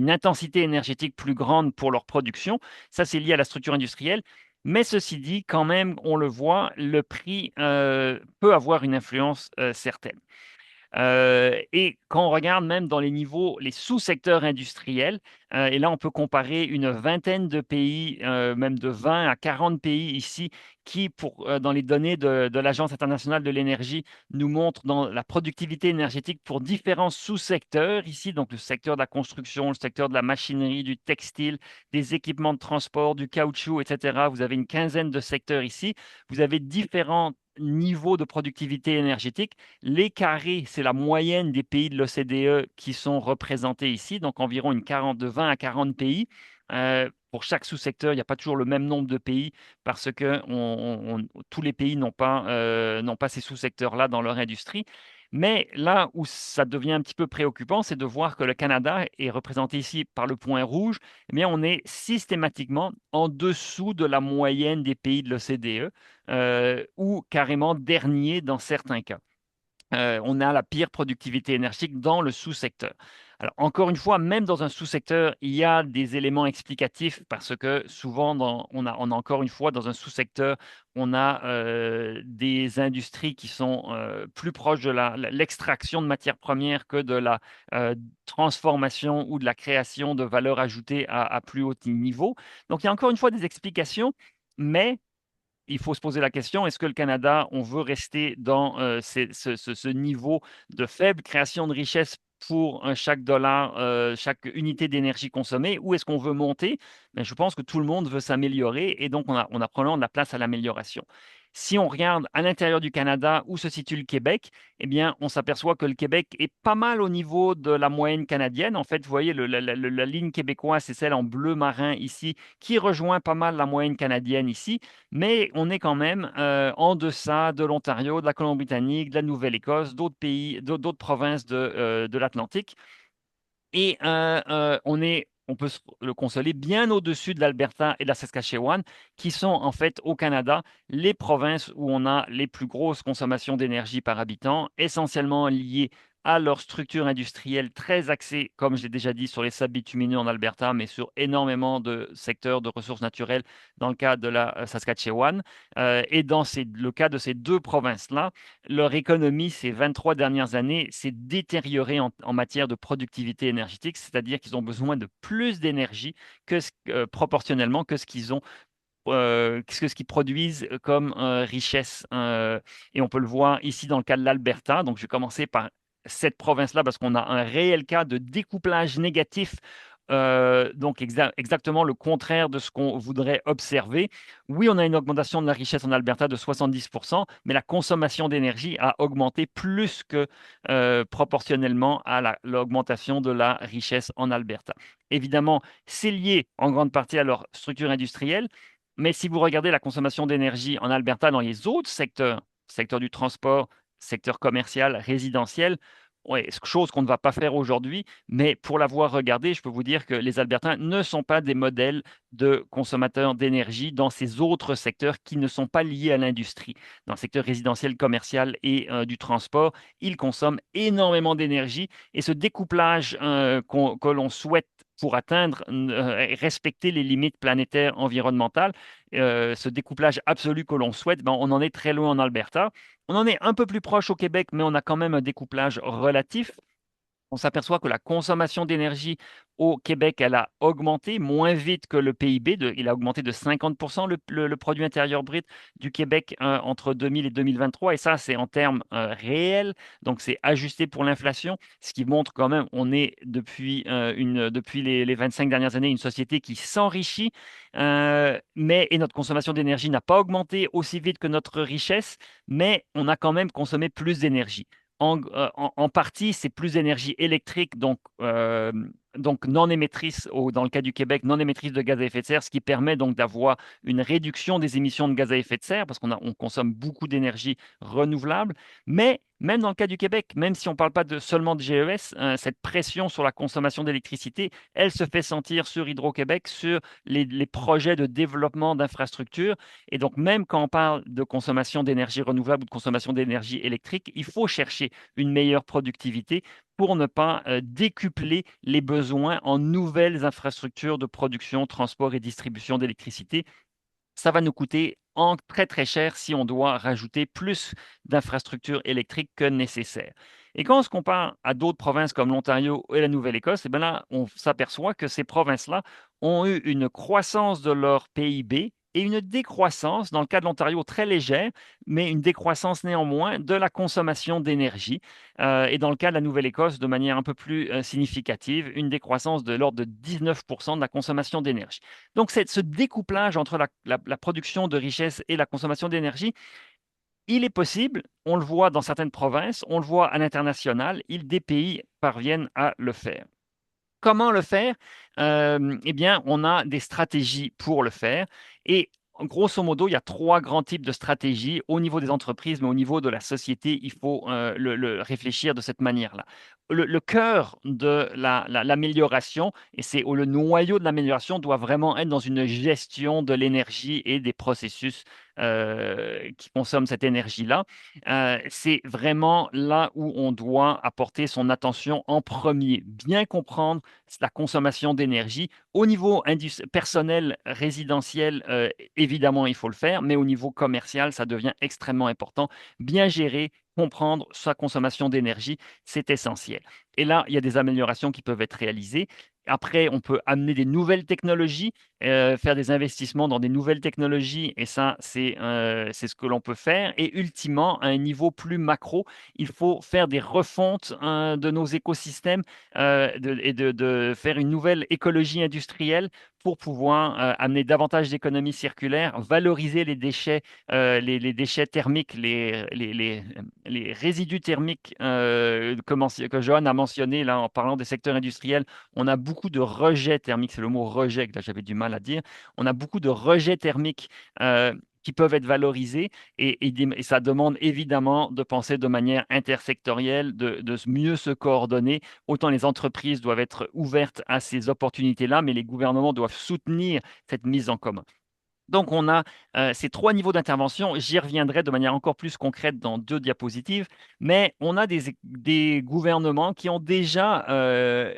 intensité énergétique plus grande pour leur production. Ça, c'est lié à la structure industrielle. Mais ceci dit, quand même, on le voit, le prix peut avoir une influence certaine. Et quand on regarde même dans les niveaux, les sous-secteurs industriels, et là on peut comparer une vingtaine de pays, même de 20 à 40 pays ici, qui dans les données de l'Agence internationale de l'énergie nous montrent dans la productivité énergétique pour différents sous-secteurs ici, donc le secteur de la construction, le secteur de la machinerie, du textile, des équipements de transport, du caoutchouc, etc. Vous avez une quinzaine de secteurs ici. Vous avez différents niveaux de productivité énergétique. Les carrés, c'est la moyenne des pays de l'OCDE qui sont représentés ici, donc environ de 20 à 40 pays. Pour chaque sous-secteur, il n'y a pas toujours le même nombre de pays parce que tous les pays n'ont pas ces sous-secteurs-là dans leur industrie. Mais là où ça devient un petit peu préoccupant, c'est de voir que le Canada est représenté ici par le point rouge. Eh bien, on est systématiquement en dessous de la moyenne des pays de l'OCDE ou carrément dernier dans certains cas. On a la pire productivité énergétique dans le sous-secteur. Alors, encore une fois, même dans un sous-secteur, il y a des éléments explicatifs parce que souvent, on a encore une fois, dans un sous-secteur, on a des industries qui sont plus proches de l'extraction de matières premières que de la transformation ou de la création de valeur ajoutée à plus haut niveau. Donc, il y a encore une fois des explications, mais il faut se poser la question, est-ce que le Canada, on veut rester dans ce niveau de faible création de richesse pour chaque dollar, chaque unité d'énergie consommée, ou est-ce qu'on veut monter? Mais je pense que tout le monde veut s'améliorer et donc on a probablement de la place à l'amélioration. Si on regarde à l'intérieur du Canada où se situe le Québec, eh bien, on s'aperçoit que le Québec est pas mal au niveau de la moyenne canadienne. En fait, vous voyez, la ligne québécoise, c'est celle en bleu marin ici, qui rejoint pas mal la moyenne canadienne ici mais on est quand même en deçà de l'Ontario, de la Colombie-Britannique, de la Nouvelle-Écosse, d'autres pays, d'autres provinces de l'Atlantique. Et on peut le consoler bien au-dessus de l'Alberta et de la Saskatchewan, qui sont en fait au Canada les provinces où on a les plus grosses consommations d'énergie par habitant, essentiellement liées à leur structure industrielle très axée, comme je l'ai déjà dit, sur les sables bitumineux en Alberta, mais sur énormément de secteurs de ressources naturelles dans le cas de la Saskatchewan. Et dans le cas de ces deux provinces-là, leur économie, ces 23 dernières années, s'est détériorée en matière de productivité énergétique, c'est-à-dire qu'ils ont besoin de plus d'énergie proportionnellement que ce qu'ils ont ce qu'ils produisent comme richesse. Et on peut le voir ici dans le cas de l'Alberta. Donc, je vais commencer par cette province-là parce qu'on a un réel cas de découplage négatif. Donc, exactement le contraire de ce qu'on voudrait observer. Oui, on a une augmentation de la richesse en Alberta de 70%, mais la consommation d'énergie a augmenté plus que proportionnellement à l'augmentation de la richesse en Alberta. Évidemment, c'est lié en grande partie à leur structure industrielle, mais si vous regardez la consommation d'énergie en Alberta dans les autres secteurs, secteur du transport, secteur commercial, résidentiel, ouais, chose qu'on ne va pas faire aujourd'hui, mais pour l'avoir regardé, je peux vous dire que les Albertains ne sont pas des modèles de consommateurs d'énergie dans ces autres secteurs qui ne sont pas liés à l'industrie. Dans le secteur résidentiel, commercial et du transport, ils consomment énormément d'énergie et ce découplage que l'on souhaite pour atteindre et respecter les limites planétaires environnementales, ce découplage absolu que l'on souhaite, ben, on en est très loin en Alberta. On en est un peu plus proche au Québec, mais on a quand même un découplage relatif. on s'aperçoit que la consommation d'énergie au Québec, elle a augmenté moins vite que le PIB. Il a augmenté de 50% le produit intérieur brut du Québec entre 2000 et 2023. Et ça, c'est en termes réels. Donc, c'est ajusté pour l'inflation, ce qui montre quand même, on est depuis les 25 dernières années, une société qui s'enrichit. Et notre consommation d'énergie n'a pas augmenté aussi vite que notre richesse, mais on a quand même consommé plus d'énergie. En partie, c'est plus d'énergie électrique, donc non émettrice, dans le cas du Québec, non émettrice de gaz à effet de serre, ce qui permet donc d'avoir une réduction des émissions de gaz à effet de serre, parce on consomme beaucoup d'énergie renouvelable. Mais même dans le cas du Québec, même si on ne parle pas seulement de GES, cette pression sur la consommation d'électricité, elle se fait sentir sur Hydro-Québec, sur les projets de développement d'infrastructures. Et donc, même quand on parle de consommation d'énergie renouvelable ou de consommation d'énergie électrique, il faut chercher une meilleure productivité pour ne pas décupler les besoins en nouvelles infrastructures de production, transport et distribution d'électricité. Ça va nous coûter très très cher si on doit rajouter plus d'infrastructures électriques que nécessaire. Et quand on se compare à d'autres provinces comme l'Ontario et la Nouvelle-Écosse, bien là, on s'aperçoit que ces provinces-là ont eu une croissance de leur PIB et une décroissance, dans le cas de l'Ontario, très légère, mais une décroissance néanmoins de la consommation d'énergie. Et dans le cas de la Nouvelle-Écosse, de manière un peu plus significative, une décroissance de l'ordre de 19% de la consommation d'énergie. Donc, ce découplage entre la production de richesse et la consommation d'énergie, il est possible, on le voit dans certaines provinces, on le voit à l'international, des pays parviennent à le faire. Comment le faire? Eh bien, on a des stratégies pour le faire. Et grosso modo, il y a 3 grands types de stratégies au niveau des entreprises, mais au niveau de la société, il faut le réfléchir de cette manière-là. Le cœur de l'amélioration, et c'est le noyau de l'amélioration, doit vraiment être dans une gestion de l'énergie et des processus qui consomment cette énergie-là. C'est vraiment là où on doit apporter son attention en premier, bien comprendre la consommation d'énergie. Au niveau personnel, résidentiel, évidemment, il faut le faire, mais au niveau commercial, ça devient extrêmement important. Bien gérer, comprendre sa consommation d'énergie, c'est essentiel. Et là, il y a des améliorations qui peuvent être réalisées. Après, on peut amener des nouvelles technologies, faire des investissements dans des nouvelles technologies, et ça, c'est ce que l'on peut faire. Et ultimement, à un niveau plus macro, il faut faire des refontes de nos écosystèmes et de faire une nouvelle écologie industrielle pour pouvoir amener davantage d'économie circulaire, valoriser les déchets, les déchets thermiques, les résidus thermiques que Johan a mentionné là en parlant des secteurs industriels. On a beaucoup de rejets thermiques, c'est le mot rejet que là j'avais du mal à dire. On a beaucoup de rejets thermiques qui peuvent être valorisés et ça demande évidemment de penser de manière intersectorielle, de mieux se coordonner. Autant les entreprises doivent être ouvertes à ces opportunités-là, mais les gouvernements doivent soutenir cette mise en commun. Donc, on a ces 3 niveaux d'intervention. J'y reviendrai de manière encore plus concrète dans 2 diapositives, mais on a des gouvernements qui ont déjà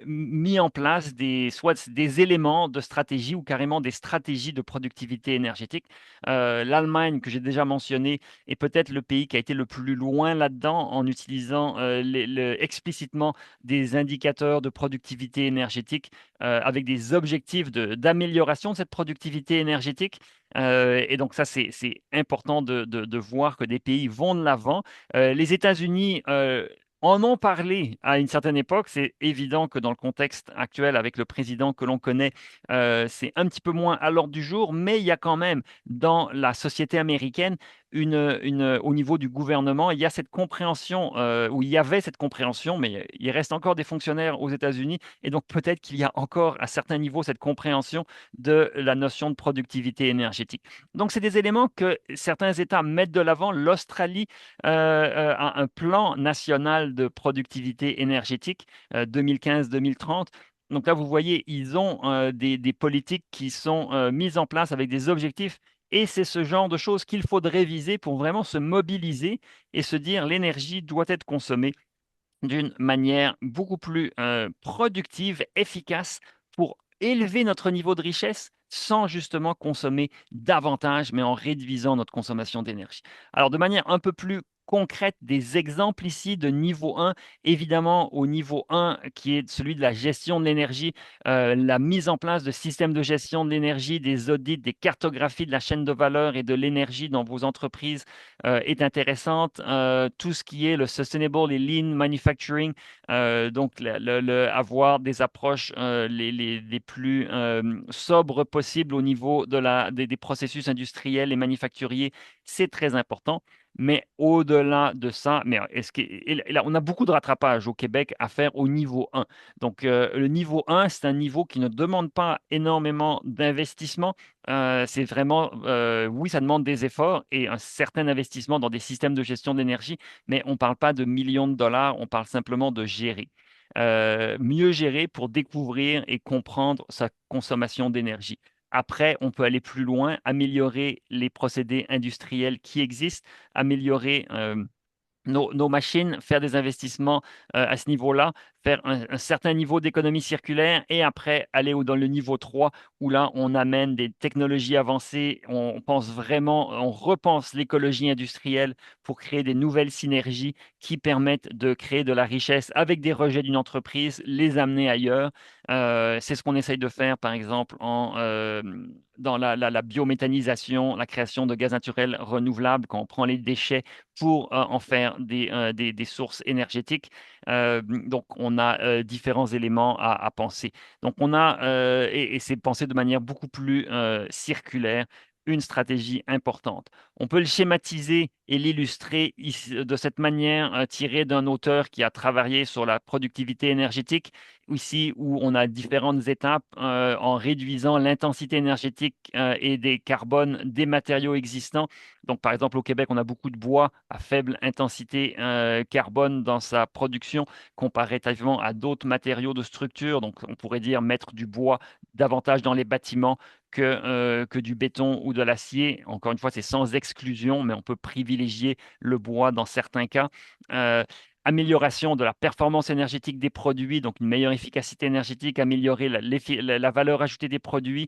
mis en place soit des éléments de stratégie ou carrément des stratégies de productivité énergétique. L'Allemagne, que j'ai déjà mentionné, est peut-être le pays qui a été le plus loin là-dedans en utilisant explicitement des indicateurs de productivité énergétique avec des objectifs d'amélioration de cette productivité énergétique. Et donc ça, c'est important de voir que des pays vont de l'avant. Les États-Unis en ont parlé à une certaine époque. C'est évident que dans le contexte actuel, avec le président que l'on connaît, c'est un petit peu moins à l'ordre du jour, mais il y a quand même dans la société américaine au niveau du gouvernement, il y a cette compréhension, ou il y avait cette compréhension, mais il reste encore des fonctionnaires aux États-Unis, et donc peut-être qu'il y a encore à certains niveaux cette compréhension de la notion de productivité énergétique. Donc, c'est des éléments que certains États mettent de l'avant. L'Australie a un plan national de productivité énergétique 2015-2030. Donc là, vous voyez, ils ont des politiques qui sont mises en place avec des objectifs. Et c'est ce genre de choses qu'il faudrait viser pour vraiment se mobiliser et se dire l'énergie doit être consommée d'une manière beaucoup plus productive, efficace pour élever notre niveau de richesse sans justement consommer davantage, mais en réduisant notre consommation d'énergie. Alors, de manière un peu plus concrètes, des exemples ici de niveau 1, évidemment au niveau 1 qui est celui de la gestion de l'énergie, la mise en place de systèmes de gestion de l'énergie, des audits, des cartographies de la chaîne de valeur et de l'énergie dans vos entreprises est intéressante. Tout ce qui est le sustainable et lean manufacturing, donc avoir des approches les plus sobres possibles au niveau des processus industriels et manufacturiers, c'est très important. Mais au-delà de ça, et là, on a beaucoup de rattrapage au Québec à faire au niveau 1. Donc, le niveau 1, c'est un niveau qui ne demande pas énormément d'investissement. C'est vraiment, oui, ça demande des efforts et un certain investissement dans des systèmes de gestion d'énergie, mais on ne parle pas de millions de dollars, on parle simplement de gérer. Mieux gérer pour découvrir et comprendre sa consommation d'énergie. Après, on peut aller plus loin, améliorer les procédés industriels qui existent, améliorer nos machines, faire des investissements à ce niveau-là, faire un certain niveau d'économie circulaire et après aller dans le niveau 3 où là, on amène des technologies avancées, on pense vraiment, on repense l'écologie industrielle pour créer des nouvelles synergies qui permettent de créer de la richesse avec des rejets d'une entreprise, les amener ailleurs. C'est ce qu'on essaye de faire, par exemple, dans la biométhanisation, la création de gaz naturels renouvelables, quand on prend les déchets pour en faire des sources énergétiques. Donc, on a différents éléments à penser. Donc, on a, et c'est pensé de manière beaucoup plus circulaire, une stratégie importante. On peut le schématiser et l'illustrer de cette manière, tiré d'un auteur qui a travaillé sur la productivité énergétique, ici où on a différentes étapes en réduisant l'intensité énergétique et des carbones des matériaux existants. Donc, par exemple, au Québec, on a beaucoup de bois à faible intensité carbone dans sa production comparativement à d'autres matériaux de structure. Donc, on pourrait dire mettre du bois davantage dans les bâtiments que du béton ou de l'acier. Encore une fois, c'est sans exclusion, mais on peut privilégier le bois dans certains cas. Euh, Amélioration de la performance énergétique des produits, donc une meilleure efficacité énergétique, améliorer la valeur ajoutée des produits,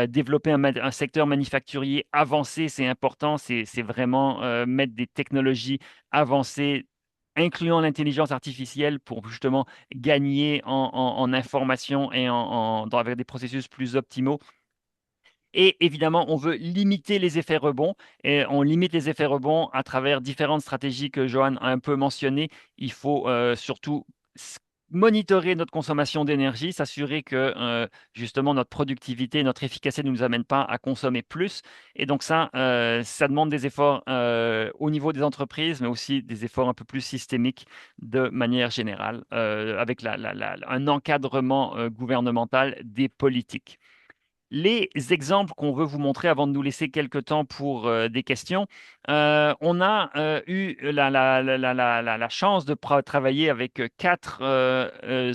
développer un secteur manufacturier avancé, c'est important, c'est vraiment mettre des technologies avancées incluant l'intelligence artificielle pour justement gagner en information et avec des processus plus optimaux. Et évidemment, on veut limiter les effets rebonds. Et on limite les effets rebonds à travers différentes stratégies que Johan a un peu mentionnées. Il faut surtout monitorer notre consommation d'énergie, s'assurer que justement notre productivité, notre efficacité ne nous amène pas à consommer plus. Et donc ça demande des efforts au niveau des entreprises, mais aussi des efforts un peu plus systémiques de manière générale, avec un encadrement gouvernemental des politiques. Les exemples qu'on veut vous montrer avant de nous laisser quelques temps pour des questions, on a eu la chance de travailler avec quatre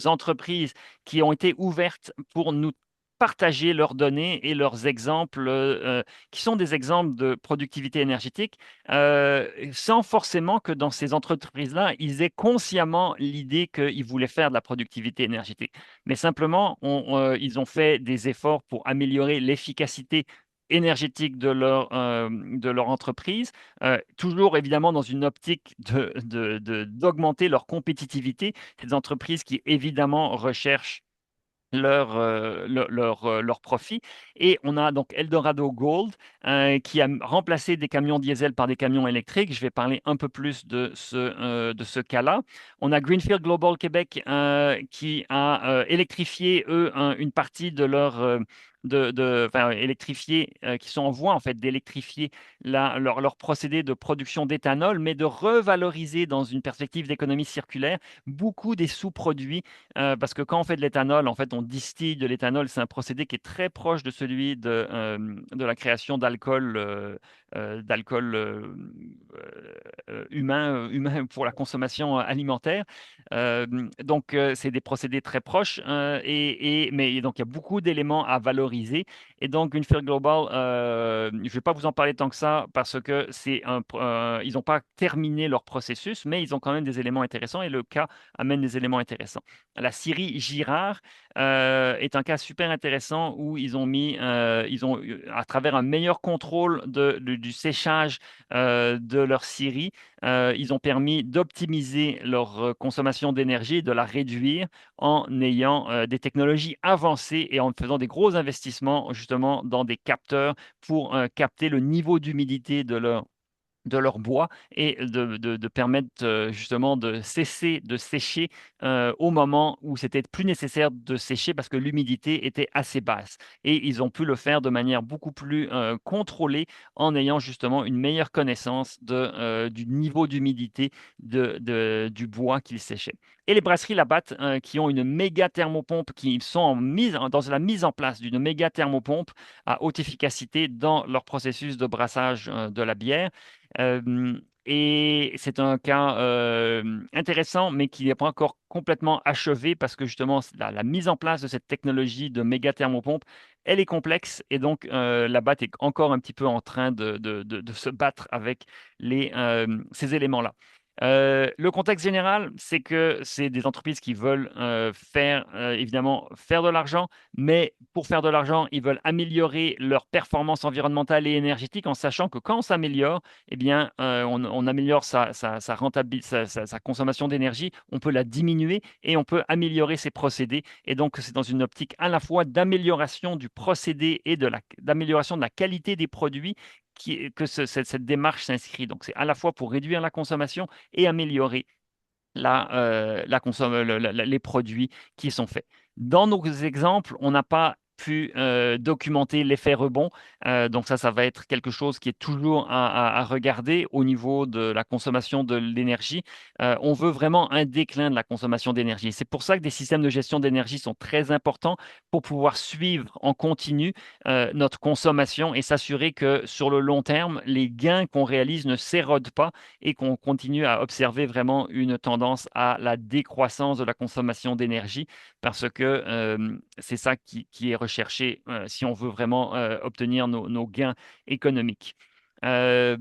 entreprises qui ont été ouvertes pour nous partager leurs données et leurs exemples, qui sont des exemples de productivité énergétique, sans forcément que dans ces entreprises-là, ils aient consciemment l'idée qu'ils voulaient faire de la productivité énergétique, mais simplement, ils ont fait des efforts pour améliorer l'efficacité énergétique de leur entreprise, toujours évidemment dans une optique d'augmenter leur compétitivité. C'est des entreprises qui évidemment recherchent leur profit. Et on a donc Eldorado Gold qui a remplacé des camions diesel par des camions électriques. Je vais parler un peu plus de ce cas-là. On a Greenfield Global Québec qui a électrifié, eux, une partie de enfin, électrifié, qui sont en voie en fait d'électrifier leur procédé de production d'éthanol, mais de revaloriser dans une perspective d'économie circulaire beaucoup des sous-produits parce que quand on fait de l'éthanol, en fait, on distille de l'éthanol. C'est un procédé qui est très proche de celui de la création d'alcool humain pour la consommation alimentaire. C'est des procédés très proches, mais donc il y a beaucoup d'éléments à valoriser. Et donc, Greenfield Global, je ne vais pas vous en parler tant que ça parce que ils n'ont pas terminé leur processus, mais ils ont quand même des éléments intéressants et le cas amène des éléments intéressants. La scierie Girard, est un cas super intéressant où ils ont mis, à travers un meilleur contrôle du séchage de leur scierie, ils ont permis d'optimiser leur consommation d'énergie et de la réduire en ayant des technologies avancées et en faisant des gros investissements justement dans des capteurs pour capter le niveau d'humidité de leur bois et de permettre justement de cesser de sécher au moment où c'était plus nécessaire de sécher parce que l'humidité était assez basse. Et ils ont pu le faire de manière beaucoup plus contrôlée en ayant justement une meilleure connaissance du niveau d'humidité du bois qu'ils séchaient. Et les brasseries Labatt, qui ont une méga thermopompe, qui sont dans la mise en place d'une méga thermopompe à haute efficacité dans leur processus de brassage de la bière. Et c'est un cas intéressant, mais qui n'est pas encore complètement achevé parce que justement, la mise en place de cette technologie de méga thermopompe, elle est complexe et donc la BAT est encore un petit peu en train de se battre avec ces éléments-là. Le contexte général, c'est que c'est des entreprises qui veulent évidemment faire de l'argent, mais pour faire de l'argent, ils veulent améliorer leur performance environnementale et énergétique en sachant que quand on s'améliore, eh bien, on améliore sa consommation d'énergie, on peut la diminuer et on peut améliorer ses procédés. Et donc, c'est dans une optique à la fois d'amélioration du procédé et d'amélioration de la qualité des produits que cette démarche s'inscrit. Donc, c'est à la fois pour réduire la consommation et améliorer les produits qui sont faits. Dans nos exemples, on n'a pas pu documenter l'effet rebond. Donc ça va être quelque chose qui est toujours à regarder au niveau de la consommation de l'énergie. On veut vraiment un déclin de la consommation d'énergie. C'est pour ça que des systèmes de gestion d'énergie sont très importants pour pouvoir suivre en continu notre consommation et s'assurer que sur le long terme, les gains qu'on réalise ne s'érodent pas et qu'on continue à observer vraiment une tendance à la décroissance de la consommation d'énergie parce que c'est ça qui est recherché si on veut vraiment obtenir nos gains économiques. Euh,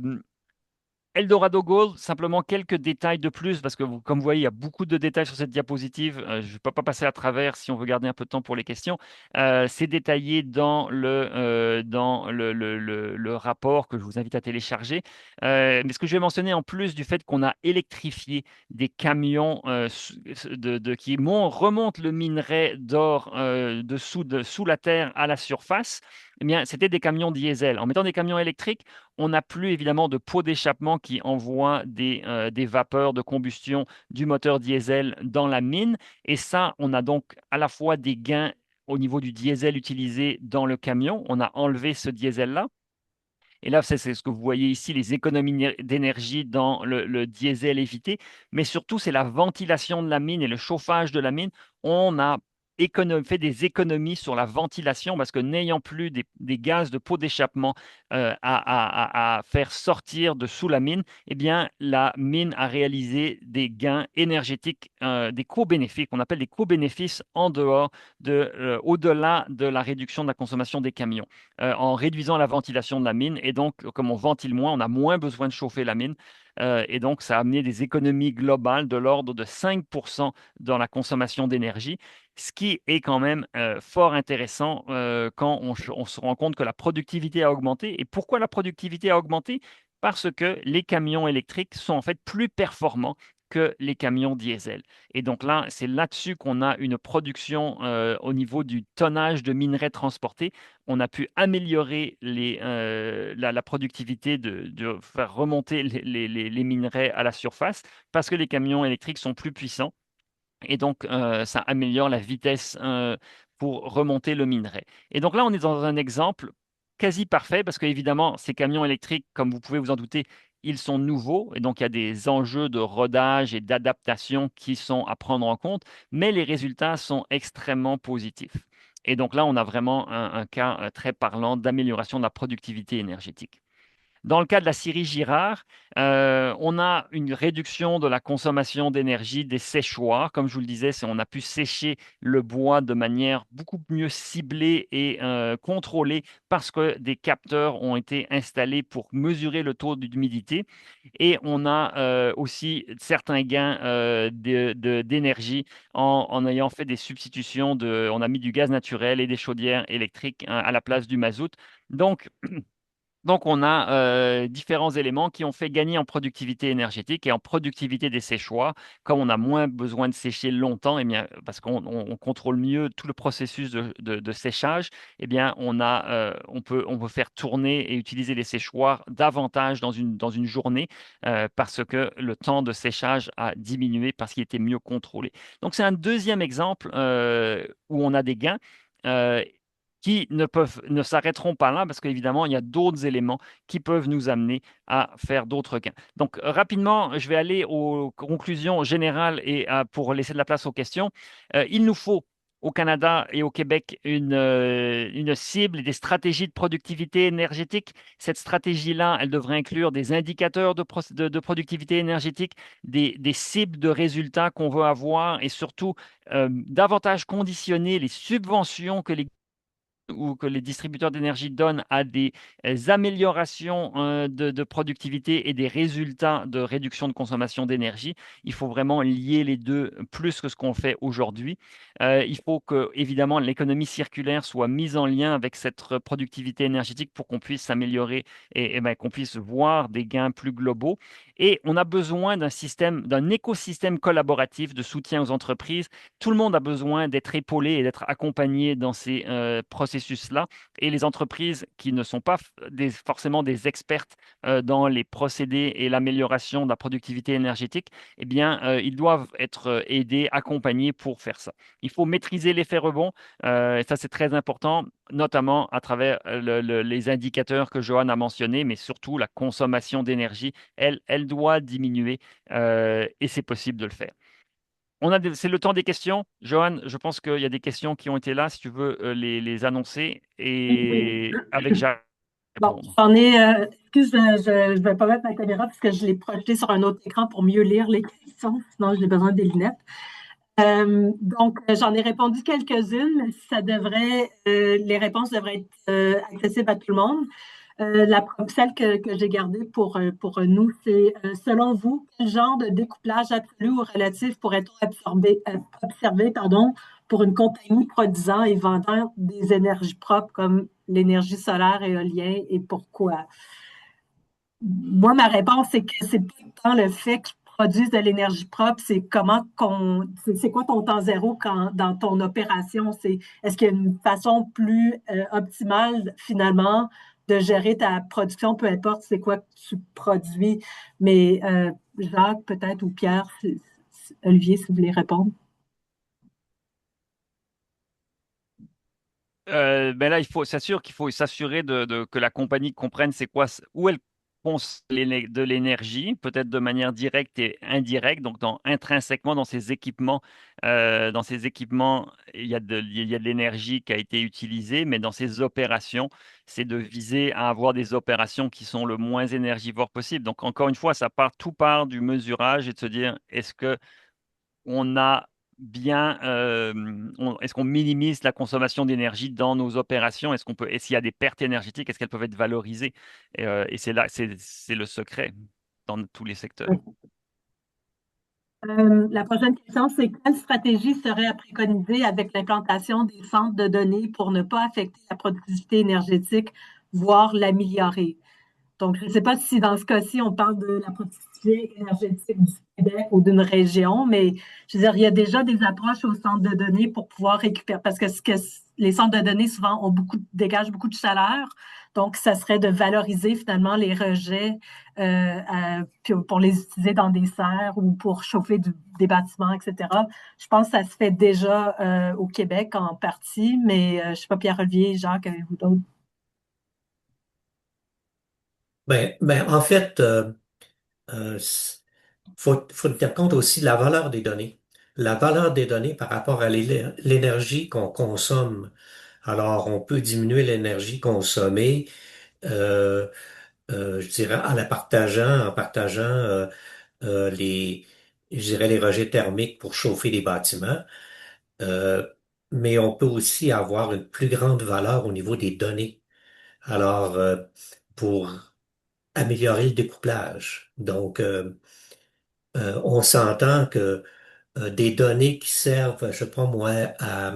Eldorado Gold, simplement quelques détails de plus, parce que comme vous voyez, il y a beaucoup de détails sur cette diapositive. Je ne vais pas passer à travers si on veut garder un peu de temps pour les questions. C'est détaillé dans le rapport que je vous invite à télécharger. Mais ce que je vais mentionner en plus du fait qu'on a électrifié des camions qui remontent le minerai d'or sous la terre à la surface, eh bien, c'était des camions diesel. En mettant des camions électriques, on n'a plus évidemment de pot d'échappement qui envoie des vapeurs de combustion du moteur diesel dans la mine. Et ça, on a donc à la fois des gains au niveau du diesel utilisé dans le camion. On a enlevé ce diesel-là. Et là, c'est ce que vous voyez ici, les économies d'énergie dans le diesel évité. Mais surtout, c'est la ventilation de la mine et le chauffage de la mine. On a fait des économies sur la ventilation parce que n'ayant plus des gaz de pot d'échappement à faire sortir de sous la mine, eh bien, la mine a réalisé des gains énergétiques, des co-bénéfices, qu'on appelle des co-bénéfices au-delà de la réduction de la consommation des camions, en réduisant la ventilation de la mine. Et donc, comme on ventile moins, on a moins besoin de chauffer la mine. Et donc, ça a amené des économies globales de l'ordre de 5% dans la consommation d'énergie, ce qui est quand même fort intéressant quand on se rend compte que la productivité a augmenté. Et pourquoi la productivité a augmenté? Parce que les camions électriques sont en fait plus performants que les camions diesel. Et donc là, c'est là-dessus qu'on a une production au niveau du tonnage de minerais transportés. On a pu améliorer la productivité de faire remonter les minerais à la surface parce que les camions électriques sont plus puissants. Et donc, ça améliore la vitesse pour remonter le minerai. Et donc là, on est dans un exemple quasi parfait parce qu'évidemment, ces camions électriques, comme vous pouvez vous en douter, ils sont nouveaux et donc il y a des enjeux de rodage et d'adaptation qui sont à prendre en compte, mais les résultats sont extrêmement positifs. Et donc là, on a vraiment un cas très parlant d'amélioration de la productivité énergétique. Dans le cas de la scierie Girard, on a une réduction de la consommation d'énergie des séchoirs. Comme je vous le disais, on a pu sécher le bois de manière beaucoup mieux ciblée et contrôlée parce que des capteurs ont été installés pour mesurer le taux d'humidité. Et on a aussi certains gains d'énergie en ayant fait des substitutions on a mis du gaz naturel et des chaudières électriques hein, à la place du mazout. Donc, donc, on a différents éléments qui ont fait gagner en productivité énergétique et en productivité des séchoirs. Comme on a moins besoin de sécher longtemps, eh bien, parce qu'on contrôle mieux tout le processus de séchage, eh bien, on peut faire tourner et utiliser les séchoirs davantage dans une journée parce que le temps de séchage a diminué parce qu'il était mieux contrôlé. Donc, c'est un deuxième exemple où on a des gains. euh, qui ne s'arrêteront pas là parce qu'évidemment, il y a d'autres éléments qui peuvent nous amener à faire d'autres gains. Donc, rapidement, je vais aller aux conclusions générales et pour laisser de la place aux questions. Il nous faut au Canada et au Québec une cible et des stratégies de productivité énergétique. Cette stratégie-là, elle devrait inclure des indicateurs de productivité énergétique, des cibles de résultats qu'on veut avoir et surtout davantage conditionner les subventions que les ou que les distributeurs d'énergie donnent à des améliorations de productivité et des résultats de réduction de consommation d'énergie. Il faut vraiment lier les deux plus que ce qu'on fait aujourd'hui. Il faut que, évidemment, l'économie circulaire soit mise en lien avec cette productivité énergétique pour qu'on puisse s'améliorer et ben, qu'on puisse voir des gains plus globaux. Et on a besoin d'un écosystème collaboratif de soutien aux entreprises. Tout le monde a besoin d'être épaulé et d'être accompagné dans ces processus-là. Et les entreprises qui ne sont pas forcément des expertes dans les procédés et l'amélioration de la productivité énergétique, eh bien, ils doivent être aidés, accompagnés pour faire ça. Il faut maîtriser l'effet rebond, et ça c'est très important, notamment à travers les indicateurs que Johan a mentionnés, mais surtout la consommation d'énergie, elle doit diminuer et c'est possible de le faire. C'est le temps des questions. Johan, je pense qu'il y a des questions qui ont été là, si tu veux les annoncer, et avec Jacques Bon, répondre. j'en ai, excuse, je vais pas mettre ma caméra parce que je l'ai projetée sur un autre écran pour mieux lire les questions, sinon j'ai besoin des lunettes. J'en ai répondu quelques-unes, mais les réponses devraient être accessibles à tout le monde. Celle que j'ai gardée pour nous, c'est selon vous, quel genre de découplage absolu ou relatif pourrait-on observer, pardon, pour une compagnie produisant et vendant des énergies propres comme l'énergie solaire et éolienne et pourquoi? Moi, ma réponse, c'est que c'est pas tant le fait qu'ils produisent de l'énergie propre, c'est quoi ton temps zéro dans ton opération? Est-ce qu'il y a une façon plus optimale, finalement, de gérer ta production, peu importe c'est quoi que tu produis? Mais Jacques, peut-être, ou Pierre, Olivier, si vous voulez répondre. Ben là, il faut s'assurer qu'il faut s'assurer que la compagnie comprenne c'est quoi, où elle consomme de l'énergie, peut-être de manière directe et indirecte, donc intrinsèquement dans ces équipements, il y a de l'énergie qui a été utilisée, mais dans ces opérations, c'est de viser à avoir des opérations qui sont le moins énergivores possible. Donc encore une fois, tout part du mesurage et de se dire est-ce que on a bien, est-ce qu'on minimise la consommation d'énergie dans nos opérations? Est-ce qu'il y a des pertes énergétiques? Est-ce qu'elles peuvent être valorisées? Et c'est là, c'est le secret dans tous les secteurs. La prochaine question, c'est quelle stratégie serait à préconiser avec l'implantation des centres de données pour ne pas affecter la productivité énergétique, voire l'améliorer? Donc, je ne sais pas si dans ce cas-ci, on parle de la productivité énergétique du Québec ou d'une région, mais je veux dire, il y a déjà des approches aux centres de données pour pouvoir récupérer, parce que les centres de données, souvent, dégagent beaucoup de chaleur. Donc, ça serait de valoriser finalement les rejets pour les utiliser dans des serres ou pour chauffer des bâtiments, etc. Je pense que ça se fait déjà au Québec en partie, mais je ne sais pas, Pierre-Olivier, Jacques, avez-vous d'autres? En fait, faut tenir compte aussi de la valeur des données. La valeur des données par rapport à l'énergie qu'on consomme. Alors, on peut diminuer l'énergie consommée. euh, je dirais, en partageant les, je dirais, les rejets thermiques pour chauffer les bâtiments. Euh, mais on peut aussi avoir une plus grande valeur au niveau des données. Alors, pour améliorer le découplage. Donc, on s'entend que des données qui servent, je sais pas moi, à,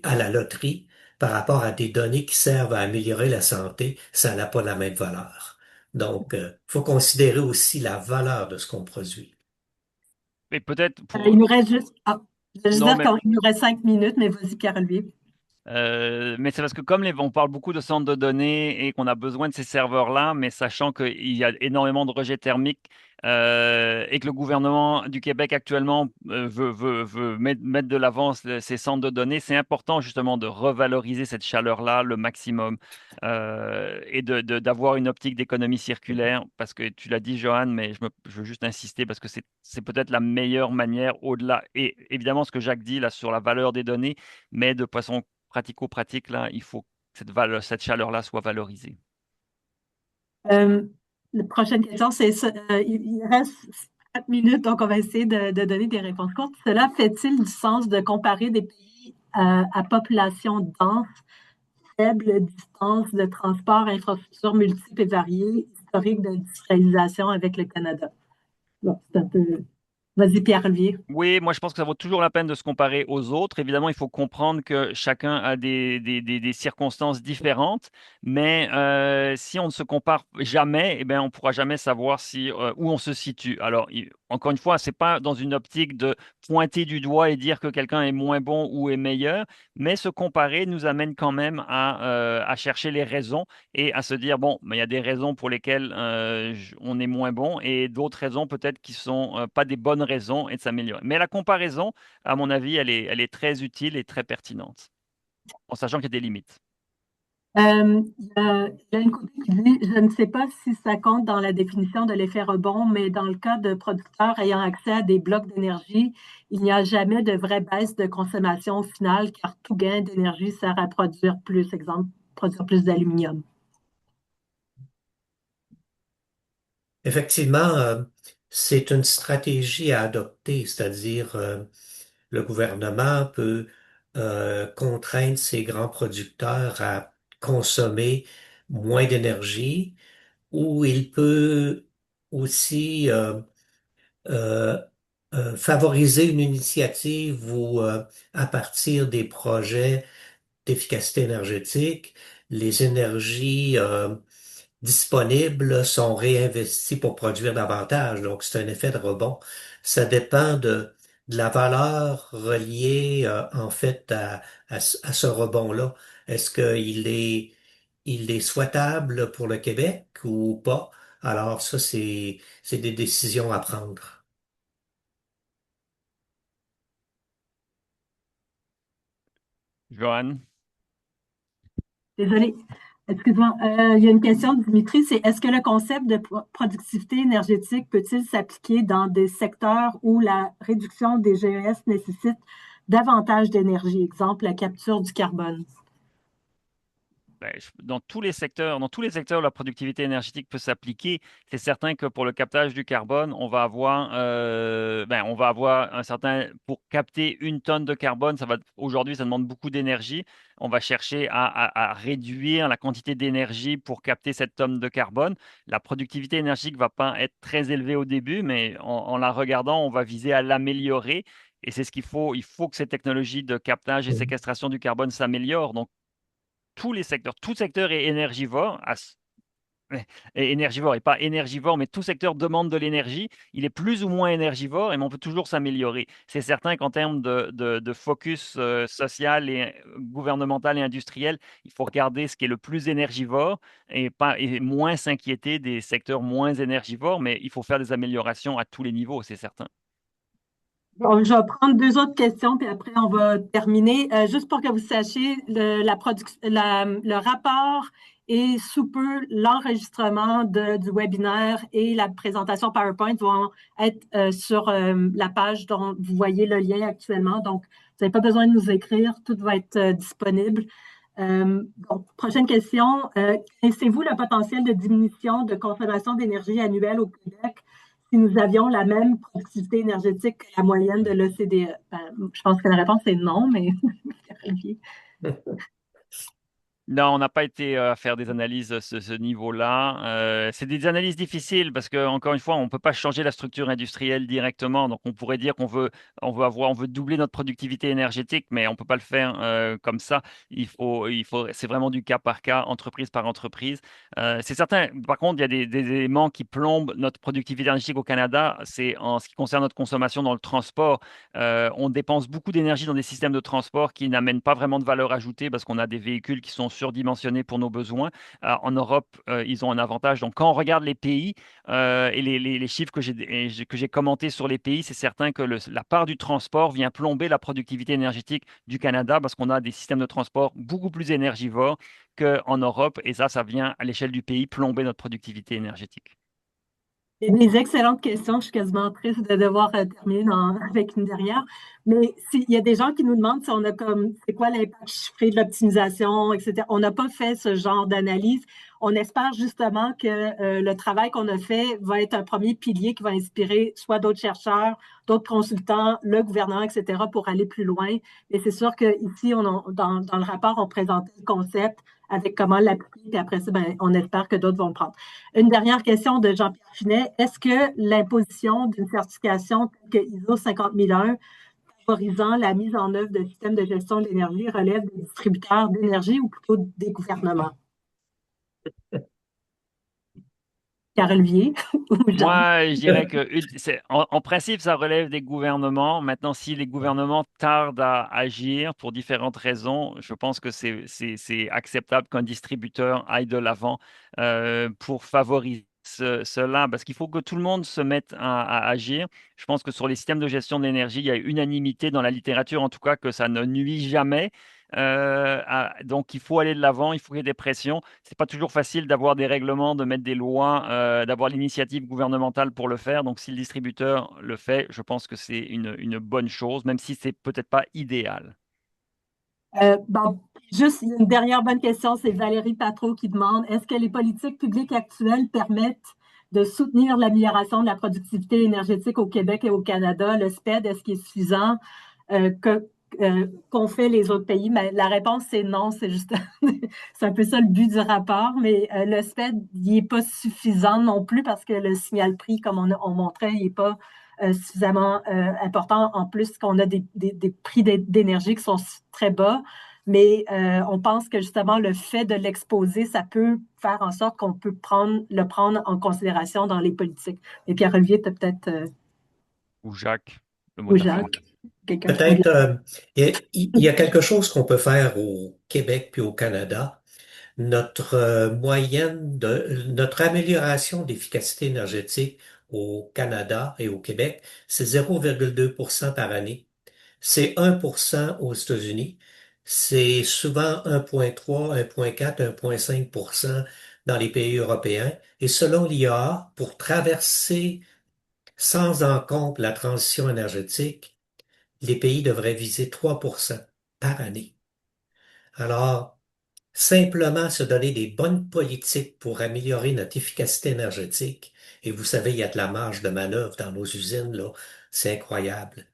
à la loterie par rapport à des données qui servent à améliorer la santé, ça n'a pas la même valeur. Donc, faut considérer aussi la valeur de ce qu'on produit. Et peut-être Il pour... nous reste juste. Ah, je veux juste Non, dire mais qu'il nous reste 5 minutes, mais vas-y, Pierre-Olivier. Mais c'est parce que comme on parle beaucoup de centres de données et qu'on a besoin de ces serveurs-là, mais sachant qu'il y a énormément de rejets thermiques et que le gouvernement du Québec actuellement veut mettre de l'avant ces centres de données, c'est important justement de revaloriser cette chaleur-là le maximum et d'avoir une optique d'économie circulaire parce que tu l'as dit, Johan, mais je veux juste insister parce que c'est peut-être la meilleure manière au-delà. Et évidemment, ce que Jacques dit là sur la valeur des données, mais de façon pratico-pratique, là, il faut que cette chaleur-là soit valorisée. Euh, la prochaine question, c'est ça. Il reste 4 minutes, donc on va essayer de donner des réponses courtes. Cela fait-il du sens de comparer des pays à population dense, faible distance de transport, infrastructures multiples et variées, historique d'industrialisation avec le Canada? Bon, c'est un peu. Vas-y, Pierre-Olivier. Oui, moi je pense que ça vaut toujours la peine de se comparer aux autres. Évidemment, il faut comprendre que chacun a des circonstances différentes, mais si on ne se compare jamais, eh bien, on ne pourra jamais savoir où on se situe. Alors, encore une fois, ce n'est pas dans une optique de pointer du doigt et dire que quelqu'un est moins bon ou est meilleur, mais se comparer nous amène quand même à chercher les raisons et à se dire, bon, mais il y a des raisons pour lesquelles on est moins bon et d'autres raisons peut-être qui sont pas des bonnes raisons et de s'améliorer. Mais la comparaison, à mon avis, elle est très utile et très pertinente, en sachant qu'il y a des limites. Il y a une copie qui dit, je ne sais pas si ça compte dans la définition de l'effet rebond, mais dans le cas de producteurs ayant accès à des blocs d'énergie, il n'y a jamais de vraie baisse de consommation finale car tout gain d'énergie sert à produire plus, exemple, produire plus d'aluminium. Effectivement, c'est une stratégie à adopter, c'est-à-dire le gouvernement peut contraindre ses grands producteurs à consommer moins d'énergie ou il peut aussi euh, favoriser une initiative où, à partir des projets d'efficacité énergétique, les énergies disponibles sont réinvesties pour produire davantage. Donc, c'est un effet de rebond. Ça dépend de la valeur reliée, en fait, à ce rebond-là. Est-ce il est souhaitable pour le Québec ou pas? Alors, ça, c'est des décisions à prendre. Johan? Désolée, excuse-moi. Il y a une question de Dimitri, c'est est-ce que le concept de productivité énergétique peut-il s'appliquer dans des secteurs où la réduction des GES nécessite davantage d'énergie, exemple la capture du carbone? Ben, dans tous les secteurs où la productivité énergétique peut s'appliquer, c'est certain que pour le captage du carbone, on va avoir un certain, pour capter 1 tonne de carbone, aujourd'hui, ça demande beaucoup d'énergie. On va chercher à réduire la quantité d'énergie pour capter cette tonne de carbone. La productivité énergétique va pas être très élevée au début, mais en la regardant, on va viser à l'améliorer. Et c'est ce qu'il faut. Il faut que ces technologies de captage et séquestration du carbone s'améliorent. Donc, tous les secteurs, tout secteur est énergivore, est énergivore et pas énergivore, mais tout secteur demande de l'énergie. Il est plus ou moins énergivore, et on peut toujours s'améliorer. C'est certain qu'en termes de focus social et gouvernemental et industriel, il faut regarder ce qui est le plus énergivore et moins s'inquiéter des secteurs moins énergivores, mais il faut faire des améliorations à tous les niveaux, c'est certain. Bon, je vais prendre deux autres questions, puis après, on va terminer. Juste pour que vous sachiez, le rapport et sous peu, l'enregistrement du webinaire et la présentation PowerPoint vont être sur la page dont vous voyez le lien actuellement. Donc, vous n'avez pas besoin de nous écrire, tout va être disponible. Donc, prochaine question. Connaissez-vous le potentiel de diminution de consommation d'énergie annuelle au Québec si nous avions la même productivité énergétique que la moyenne de l'OCDE? Je pense que la réponse est non, mais Olivier. Non, on n'a pas été à faire des analyses à ce niveau-là. C'est des analyses difficiles parce que, encore une fois, on ne peut pas changer la structure industrielle directement. Donc, on pourrait dire on veut doubler notre productivité énergétique, mais on ne peut pas le faire comme ça. C'est vraiment du cas par cas, entreprise par entreprise. C'est certain. Par contre, il y a des éléments qui plombent notre productivité énergétique au Canada. C'est en ce qui concerne notre consommation dans le transport. On dépense beaucoup d'énergie dans des systèmes de transport qui n'amènent pas vraiment de valeur ajoutée parce qu'on a des véhicules qui sont surdimensionnés pour nos besoins. En Europe, ils ont un avantage. Donc, quand on regarde les pays et les chiffres que j'ai commentés sur les pays, c'est certain que la part du transport vient plomber la productivité énergétique du Canada parce qu'on a des systèmes de transport beaucoup plus énergivores qu'en Europe. Et ça vient à l'échelle du pays plomber notre productivité énergétique. Des excellentes questions. Je suis quasiment triste de devoir terminer avec une dernière. Mais il y a des gens qui nous demandent si on a c'est quoi l'impact chiffré de l'optimisation, etc. On n'a pas fait ce genre d'analyse. On espère justement que le travail qu'on a fait va être un premier pilier qui va inspirer soit d'autres chercheurs, d'autres consultants, le gouvernement, etc., pour aller plus loin. Et c'est sûr qu'ici, dans le rapport, on présentait le concept avec comment l'appliquer, puis après ça, on espère que d'autres vont le prendre. Une dernière question de Jean-Pierre Finet. Est-ce que l'imposition d'une certification telle que ISO 50001 favorisant la mise en œuvre de systèmes de gestion de l'énergie relève des distributeurs d'énergie ou plutôt des gouvernements? Pierre-Olivier ou Jean? Moi, je dirais que en principe, ça relève des gouvernements. Maintenant, si les gouvernements tardent à agir pour différentes raisons, je pense que c'est acceptable qu'un distributeur aille de l'avant pour favoriser cela, parce qu'il faut que tout le monde se mette à agir. Je pense que sur les systèmes de gestion de l'énergie, il y a unanimité dans la littérature, en tout cas, que ça ne nuit jamais. Donc, il faut aller de l'avant, il faut qu'il y ait des pressions. C'est pas toujours facile d'avoir des règlements, de mettre des lois, d'avoir l'initiative gouvernementale pour le faire. Donc, si le distributeur le fait, je pense que c'est une bonne chose, même si c'est peut-être pas idéal. Juste une dernière bonne question, c'est Valérie Patreau qui demande, est-ce que les politiques publiques actuelles permettent de soutenir l'amélioration de la productivité énergétique au Québec et au Canada? Le SPED, est-ce qu'il est suffisant qu'ont fait les autres pays? Mais la réponse, c'est non, c'est juste, c'est un peu ça le but du rapport, mais le SPED, il n'est pas suffisant non plus parce que le signal prix, comme on montrait, il n'est pas suffisamment important. En plus, qu'on a des prix d'énergie qui sont très bas, mais on pense que justement le fait de l'exposer, ça peut faire en sorte qu'on peut le prendre en considération dans les politiques. Et Pierre-Olivier, tu as peut-être... Ou Jacques, le mot ou de la fin. Jacques, quelqu'un qui veut Peut-être, il y a quelque chose qu'on peut faire au Québec puis au Canada. Notre amélioration d'efficacité énergétique au Canada et au Québec, c'est 0,2% par année. C'est 1% aux États-Unis. C'est souvent 1,3, 1,4, 1,5% dans les pays européens. Et selon l'IEA, pour traverser sans encombre la transition énergétique, les pays devraient viser 3% par année. Alors, simplement se donner des bonnes politiques pour améliorer notre efficacité énergétique. Et vous savez, il y a de la marge de manœuvre dans nos usines, là. C'est incroyable.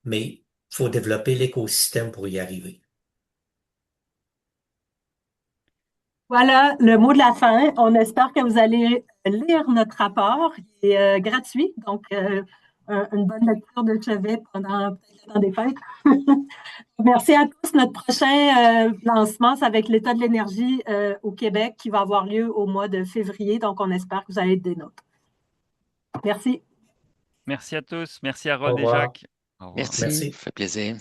Mais il faut développer l'écosystème pour y arriver. Voilà le mot de la fin. On espère que vous allez lire notre rapport. Il est gratuit, donc une bonne lecture de chevet pendant le temps des fêtes. Merci à tous. Notre prochain lancement, c'est avec l'État de l'énergie au Québec qui va avoir lieu au mois de février. Donc, on espère que vous allez être des nôtres. Merci. Merci à tous. Merci à Au Rod et revoir. Jacques. Au revoir. Merci, Merci. ça fait plaisir.